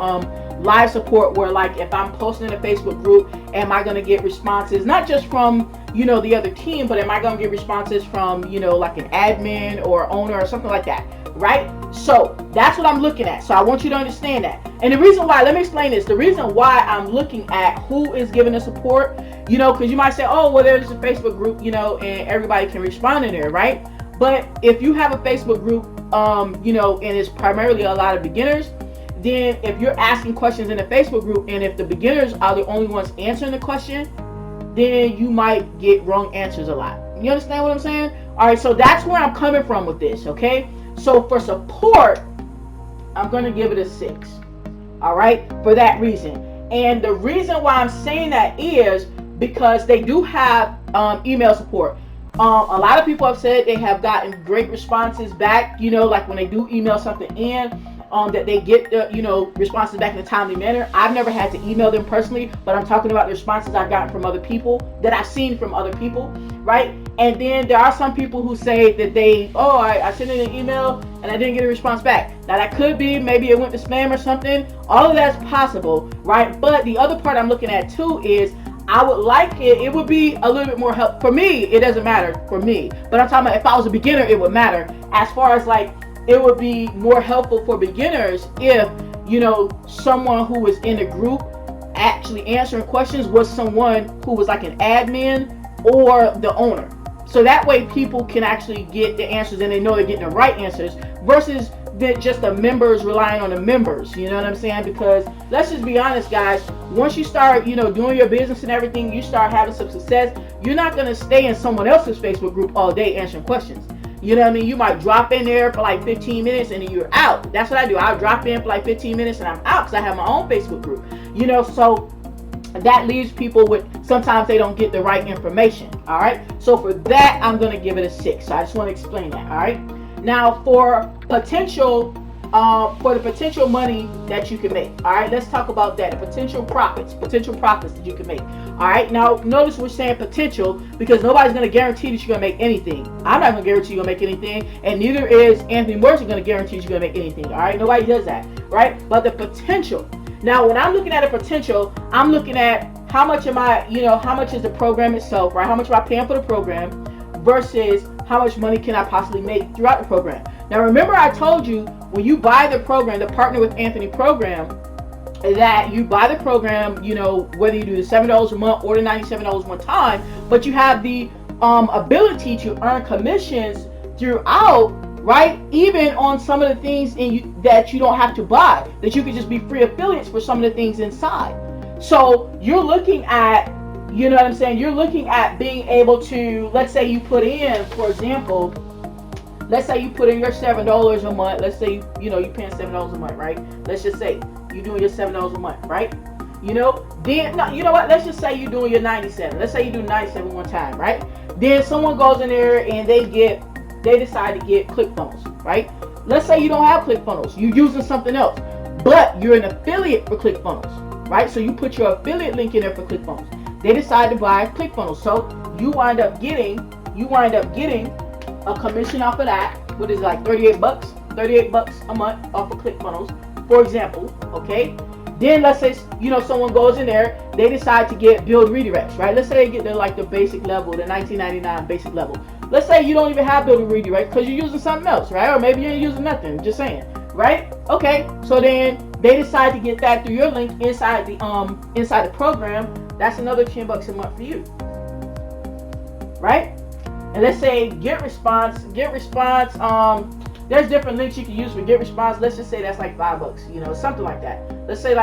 live support where, like, if I'm posting in a Facebook group, am I going to get responses, not just from, you know, the other team, but am I going to get responses from, you know, like an admin or owner or something like that, right? So that's what I'm looking at. So I want you to understand that. And the reason why, let me explain this. The reason why I'm looking at who is giving the support, you know, because you might say, oh, well, there's a Facebook group, you know, and everybody can respond in there, right? But if you have a Facebook group, you know, and it's primarily a lot of beginners, then if you're asking questions in the Facebook group, and if the beginners are the only ones answering the question, then you might get wrong answers a lot. You understand what I'm saying? All right, so that's where I'm coming from with this, okay? So for support, I'm going to give it a 6. All right, for that reason. And the reason why I'm saying that is because they do have email support. A lot of people have said they have gotten great responses back, you know, like when they do email something in, that they get the, you know, responses back in a timely manner. I've never had to email them personally, but I'm talking about the responses I've gotten from other people, that I've seen from other people, right? And then there are some people who say that they, oh, I sent in an email and I didn't get a response back. Now that could be, maybe it went to spam or something. All of that's possible, right? But the other part I'm looking at too is, I would like it would be a little bit more help. For me, it doesn't matter for me. But I'm talking about if I was a beginner, it would matter. As far as, like, it would be more helpful for beginners if, you know, someone who was in the group actually answering questions was someone who was like an admin or the owner. So that way people can actually get the answers and they know they're getting the right answers, versus just the members relying on the members. You know what I'm saying? Because let's just be honest, guys, once you start, you know, doing your business and everything, you start having some success, you're not going to stay in someone else's Facebook group all day answering questions. You know what I mean? You might drop in there for like 15 minutes and then you're out. That's what I do. I'll drop in for like 15 minutes and I'm out because I have my own Facebook group. You know, so that leaves people with, sometimes they don't get the right information. All right. So for that, I'm going to give it a 6. So I just want to explain that. All right. Now for potential for the potential money that you can make. All right, let's talk about that. The potential profits that you can make. All right, now notice we're saying potential because nobody's going to guarantee that you're going to make anything. I'm not going to guarantee you're going to make anything, and neither is Anthony Morrison going to guarantee you're going to make anything. All right, nobody does that, right? But the potential. Now, when I'm looking at a potential, I'm looking at how much am I, how much is the program itself, right? How much am I paying for the program versus how much money can I possibly make throughout the program. Now, remember I told you when you buy the program, the Partner with Anthony program, that you buy the program, whether you do the $7 a month or the $97 one time, but you have the ability to earn commissions throughout, right? Even on some of the things that you don't have to buy, that you could just be free affiliates for some of the things inside. So you're looking at, you know what I'm saying? You're looking at being able to, let's say you put in, for example, let's say you put in your $7 a month. Let's say, you're paying $7 a month, right? Let's just say you're doing your $7 a month, right? Then, no, you know what? Let's just say you're doing your 97. Let's say you do 97 one time, right? Then someone goes in there and they decide to get ClickFunnels, right? Let's say you don't have ClickFunnels. You're using something else, but you're an affiliate for ClickFunnels, right? So you put your affiliate link in there for ClickFunnels. They decide to buy ClickFunnels. So you wind up getting a commission off of that. What is it, like $38 a month off of ClickFunnels, for example, okay? Then let's say, someone goes in there, they decide to build redirects, right? Let's say they get the basic level, the $19.99 basic level. Let's say you don't even have build a redirect because you're using something else, right? Or maybe you ain't using nothing, just saying, right? Okay, so then they decide to get that through your link inside the program. That's another $10 a month for you, right? And let's say get response. There's different links you can use for get response. Let's just say that's like $5, something like that. Let's say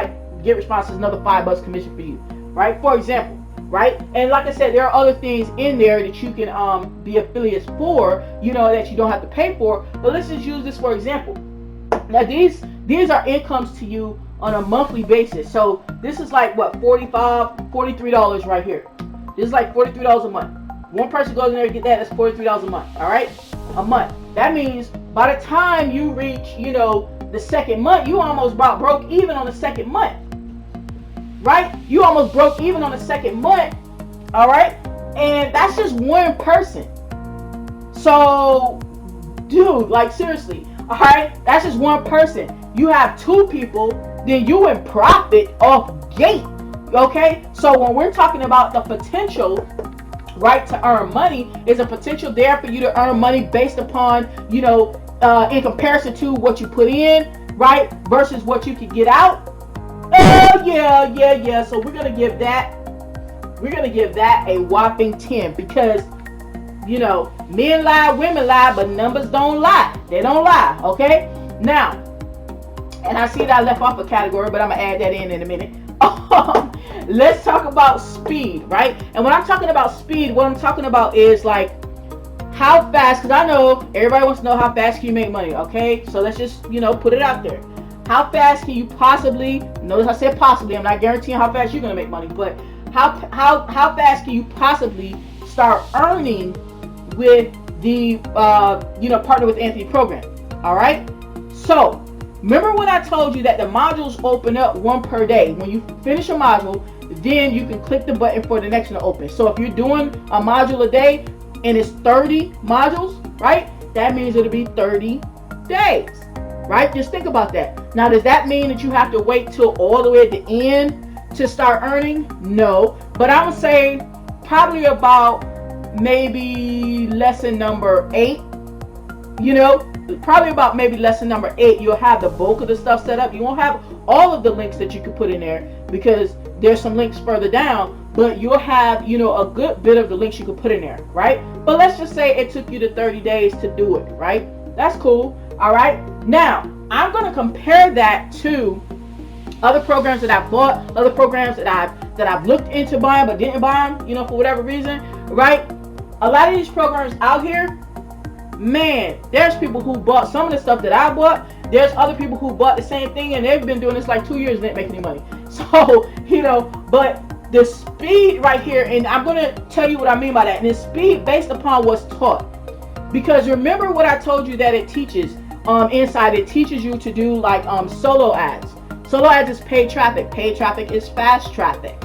get response is another $5 commission for you, right? For example, right? And like I said, there are other things in there that you can be affiliates for, that you don't have to pay for. But let's just use this for example. Now these are incomes to you on a monthly basis. So this is like what, $43 right here. This is like $43 a month. One person goes in there and get that's $43 a month. All right, a month. That means by the time you reach, the second month, you almost about broke even on the second month, right? You almost broke even on the second month. All right, and that's just one person. So, dude, seriously, all right, that's just one person. You have two people, then you in profit off gate. Okay, so when we're talking about the potential, right, to earn money, is a potential there for you to earn money based upon, in comparison to what you put in, right, versus what you can get out. Oh yeah. So we're gonna give that a whopping 10 because, men lie, women lie, but numbers don't lie. They don't lie. Okay. Now, and I see that I left off a category, but I'm gonna add that in a minute. Let's talk about speed, right? And when I'm talking about speed, what I'm talking about is how fast, because I know everybody wants to know how fast can you make money, okay? So let's just, put it out there. How fast can you possibly, notice I said possibly, I'm not guaranteeing how fast you're going to make money, but how fast can you possibly start earning with the, Partner with Anthony program, all right? So, remember when I told you that the modules open up one per day? When you finish a module, then you can click the button for the next one to open. So if you're doing a module a day and it's 30 modules, right? That means it'll be 30 days, right? Just think about that. Now, does that mean that you have to wait till all the way at the end to start earning? No, but I would say probably about maybe lesson number 8, probably about maybe lesson number 8, you'll have the bulk of the stuff set up. You won't have all of the links that you can put in there because there's some links further down, but you'll have, a good bit of the links you can put in there, right? But let's just say it took you to 30 days to do it, right? That's cool. All right. Now, I'm going to compare that to other programs that I've bought, other programs that I've looked into buying but didn't buy them, for whatever reason, right? A lot of these programs out here, man, there's people who bought some of the stuff that I bought. There's other people who bought the same thing and they've been doing this 2 years and didn't make any money. So, but the speed right here, and I'm going to tell you what I mean by that, and it's speed based upon what's taught. Because remember what I told you that it teaches. inside, it teaches you to do like solo ads. Solo ads is paid traffic. Paid traffic is fast traffic.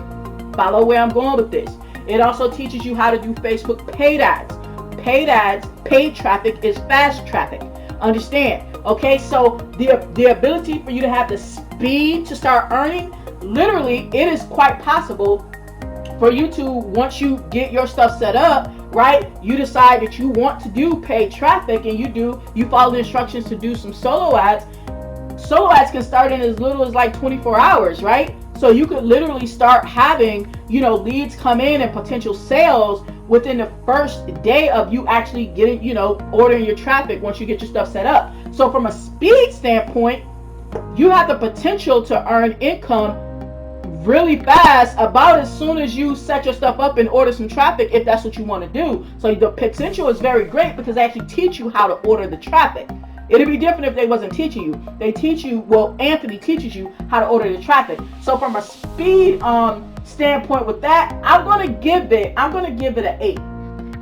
Follow where I'm going with this. It also teaches you how to do Facebook paid ads. Paid ads, paid traffic is fast traffic. Understand? Okay, so the ability for you to have the speed to start earning, literally, it is quite possible for you to, once you get your stuff set up, right, you decide that you want to do paid traffic, and you follow the instructions to do some solo ads. Solo ads can start in as little as like 24 hours, right? So you could literally start having, leads come in and potential sales within the first day of you actually getting, ordering your traffic once you get your stuff set up. So from a speed standpoint, you have the potential to earn income really fast about as soon as you set your stuff up and order some traffic, if that's what you want to do. So the potential is very great because they actually teach you how to order the traffic. It'd be different if they wasn't teaching you. They teach you, Anthony teaches you how to order the traffic. So from a speed standpoint with that, I'm gonna give it an 8.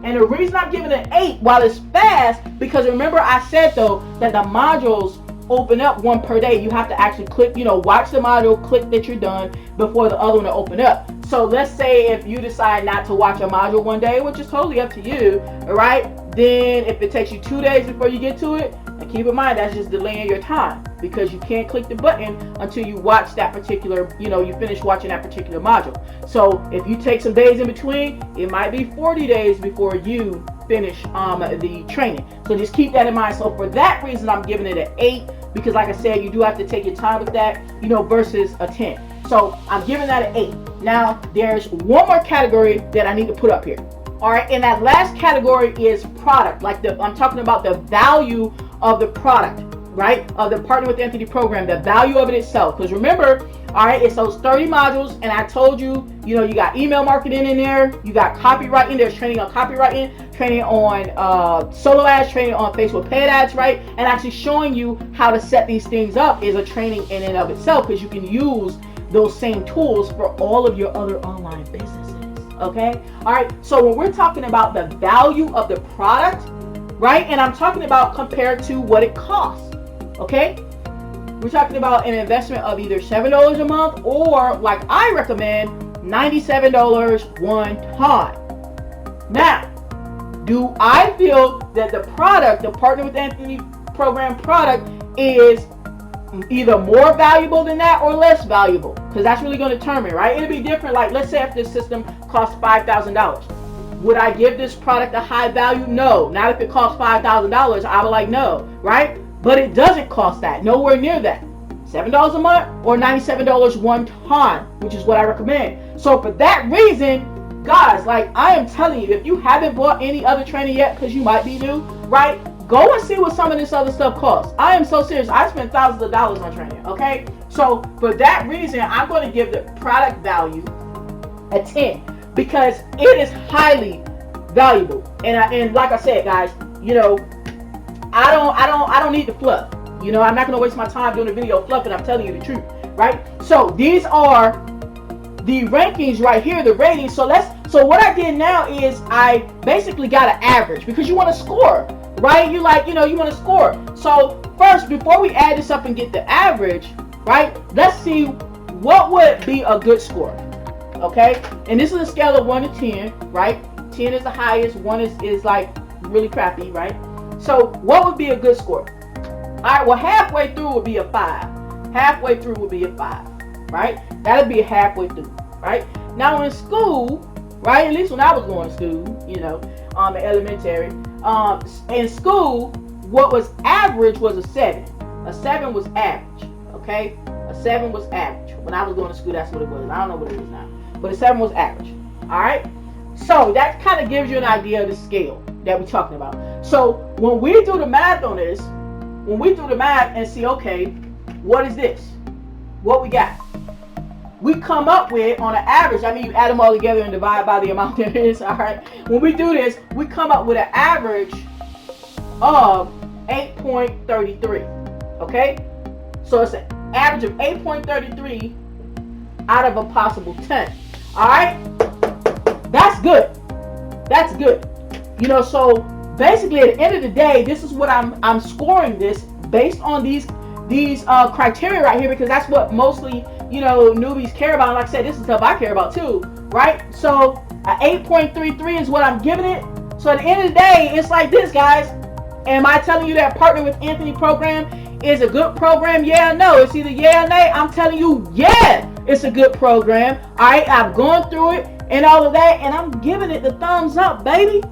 And the reason I'm giving it an 8 while it's fast, because remember I said though that the modules open up one per day. You have to actually click, watch the module, click that you're done before the other one to open up. So let's say if you decide not to watch a module one day, which is totally up to you, all right? Then if it takes you 2 days before you get to it, and keep in mind that's just delaying your time, because you can't click the button until you watch that particular, you finish watching that particular module. So if you take some days in between, it might be 40 days before you finish the training. So just keep that in mind. So for that reason, I'm giving it an 8, because like I said, you do have to take your time with that, versus a 10. So I'm giving that an 8. Now there's one more category that I need to put up here. All right, and that last category is product. I'm talking about the value of the product, right? Of the Partner with Anthony program, the value of it itself. Because remember, all right, it's those 30 modules, and I told you, you got email marketing in there, you got copywriting, there's training on copywriting, training on solo ads, training on Facebook paid ads, right? And actually showing you how to set these things up is a training in and of itself, because you can use those same tools for all of your other online businesses. Okay, all right, so when we're talking about the value of the product, right, and I'm talking about compared to what it costs, okay, we're talking about an investment of either $7 a month, or like I recommend, $97 one time. Now, do I feel that the product, the Partner with Anthony program product, is either more valuable than that or less valuable? Because that's really going to determine, right? It'll be different. Like, let's say if this system costs $5,000, would I give this product a high value? No. Not if it costs $5,000. I would like, no, right? But it doesn't cost that, nowhere near that. $7 a month or $97 one time, which is what I recommend. So for that reason, guys, like I am telling you, if you haven't bought any other training yet, because you might be new, right? Go and see what some of this other stuff costs. I am so serious. I spent thousands of dollars on training, okay? So for that reason, I'm going to give the product value a 10, because it is highly valuable. And like I said, guys, I don't need the fluff. I'm not going to waste my time doing a video fluffing. I'm telling you the truth, right? So these are the rankings right here, the ratings. So what I did now is I basically got an average, because you want to score, right? You want to score. So first, before we add this up and get the average, right, let's see what would be a good score, okay? And this is a scale of 1 to 10, right? 10 is the highest, 1 is like really crappy, right? So what would be a good score? All right, well, halfway through would be a 5. Halfway through would be a 5, right? That would be a halfway through, right? Now in school, right, at least when I was going to school, in elementary, in school, what was average was a 7. A 7 was average, okay? A 7 was average. When I was going to school, that's what it was. I don't know what it is now. But a 7 was average, all right? So that kind of gives you an idea of the scale that we're talking about. So when we do the math on this, when we do the math and see, okay, what is this? What we got? We come up with, on an average, I mean, you add them all together and divide by the amount there is, all right? When we do this, we come up with an average of 8.33, okay? So it's an average of 8.33 out of a possible 10, all right? That's good. That's good. So basically at the end of the day, this is what I'm scoring this based on these criteria right here, because that's what mostly, you know, newbies care about. And like I said, this is stuff I care about too, right? So an 8.33 is what I'm giving it. So at the end of the day, it's like this, guys. Am I telling you that Partner with Anthony program is a good program? Yeah or no? It's either yeah or nay. I'm telling you, yeah, it's a good program. All right, I've gone through it and all of that, and I'm giving it the thumbs up, baby.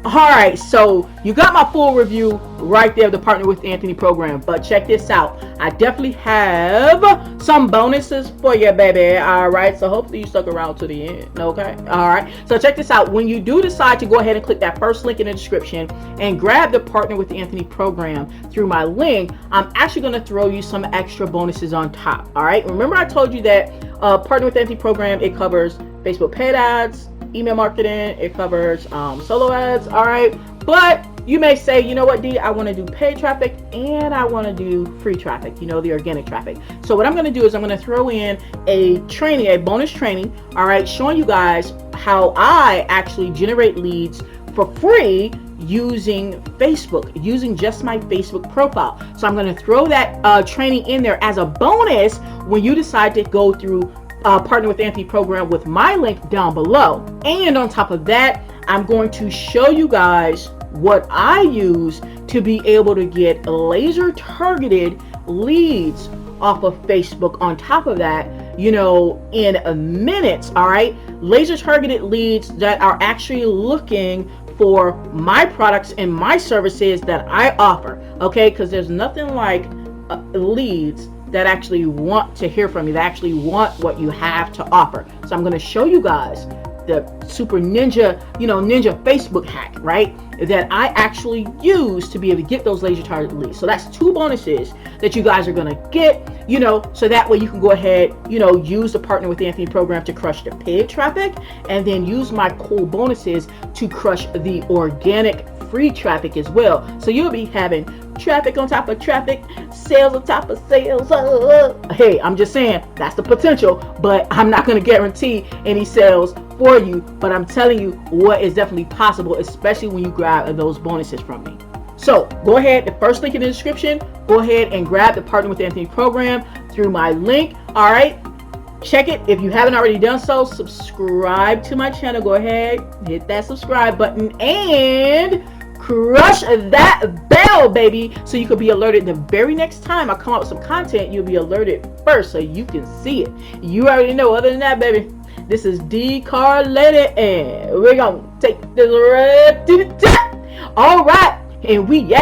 All right, so you got my full review right there of the Partner with Anthony program, but check this out. I definitely have some bonuses for you, baby. All right, so hopefully you stuck around to the end, okay? All right, so check this out. When you do decide to go ahead and click that first link in the description and grab the Partner with Anthony program through my link, I'm actually going to throw you some extra bonuses on top. All right, remember I told you that Partner with Anthony program, it covers Facebook paid ads, email marketing, it covers solo ads. All right, but you may say, you know what, D, I want to do paid traffic and I want to do free traffic, you know, the organic traffic. So what I'm going to do is I'm going to throw in a training, a bonus training, all right, showing you guys how I actually generate leads for free using Facebook, using just my Facebook profile. So I'm going to throw that training in there as a bonus when you decide to go through Partner with Anthony program with my link down below. And on top of that, I'm going to show you guys what I use to be able to get laser targeted leads off of Facebook. On top of that, you know, in minutes, all right, laser targeted leads that are actually looking for my products and my services that I offer, okay? Because there's nothing like leads that actually want to hear from you, that actually want what you have to offer. So I'm going to show you guys the super ninja, you know, ninja Facebook hack, right, that I actually use to be able to get those laser target leads. So that's two bonuses that you guys are going to get, you know, so that way you can go ahead, you know, use the Partner with Anthony program to crush the paid traffic, and then use my cool bonuses to crush the organic free traffic as well. So you'll be having traffic on top of traffic, sales on top of sales. Hey, I'm just saying that's the potential, but I'm not going to guarantee any sales for you, but I'm telling you what is definitely possible, especially when you grab those bonuses from me. So go ahead, the first link in the description, go ahead and grab the Partner with Anthony program through my link. All right, check it. If you haven't already done so, subscribe to my channel. Go ahead, hit that subscribe button and crush that bell, baby, so you could be alerted the very next time I come out with some content. You'll be alerted first so you can see it. You already know. Other than that, baby, this is 𝐘𝐨𝐮'𝐬, and we're gonna take this right to the top. All right, and we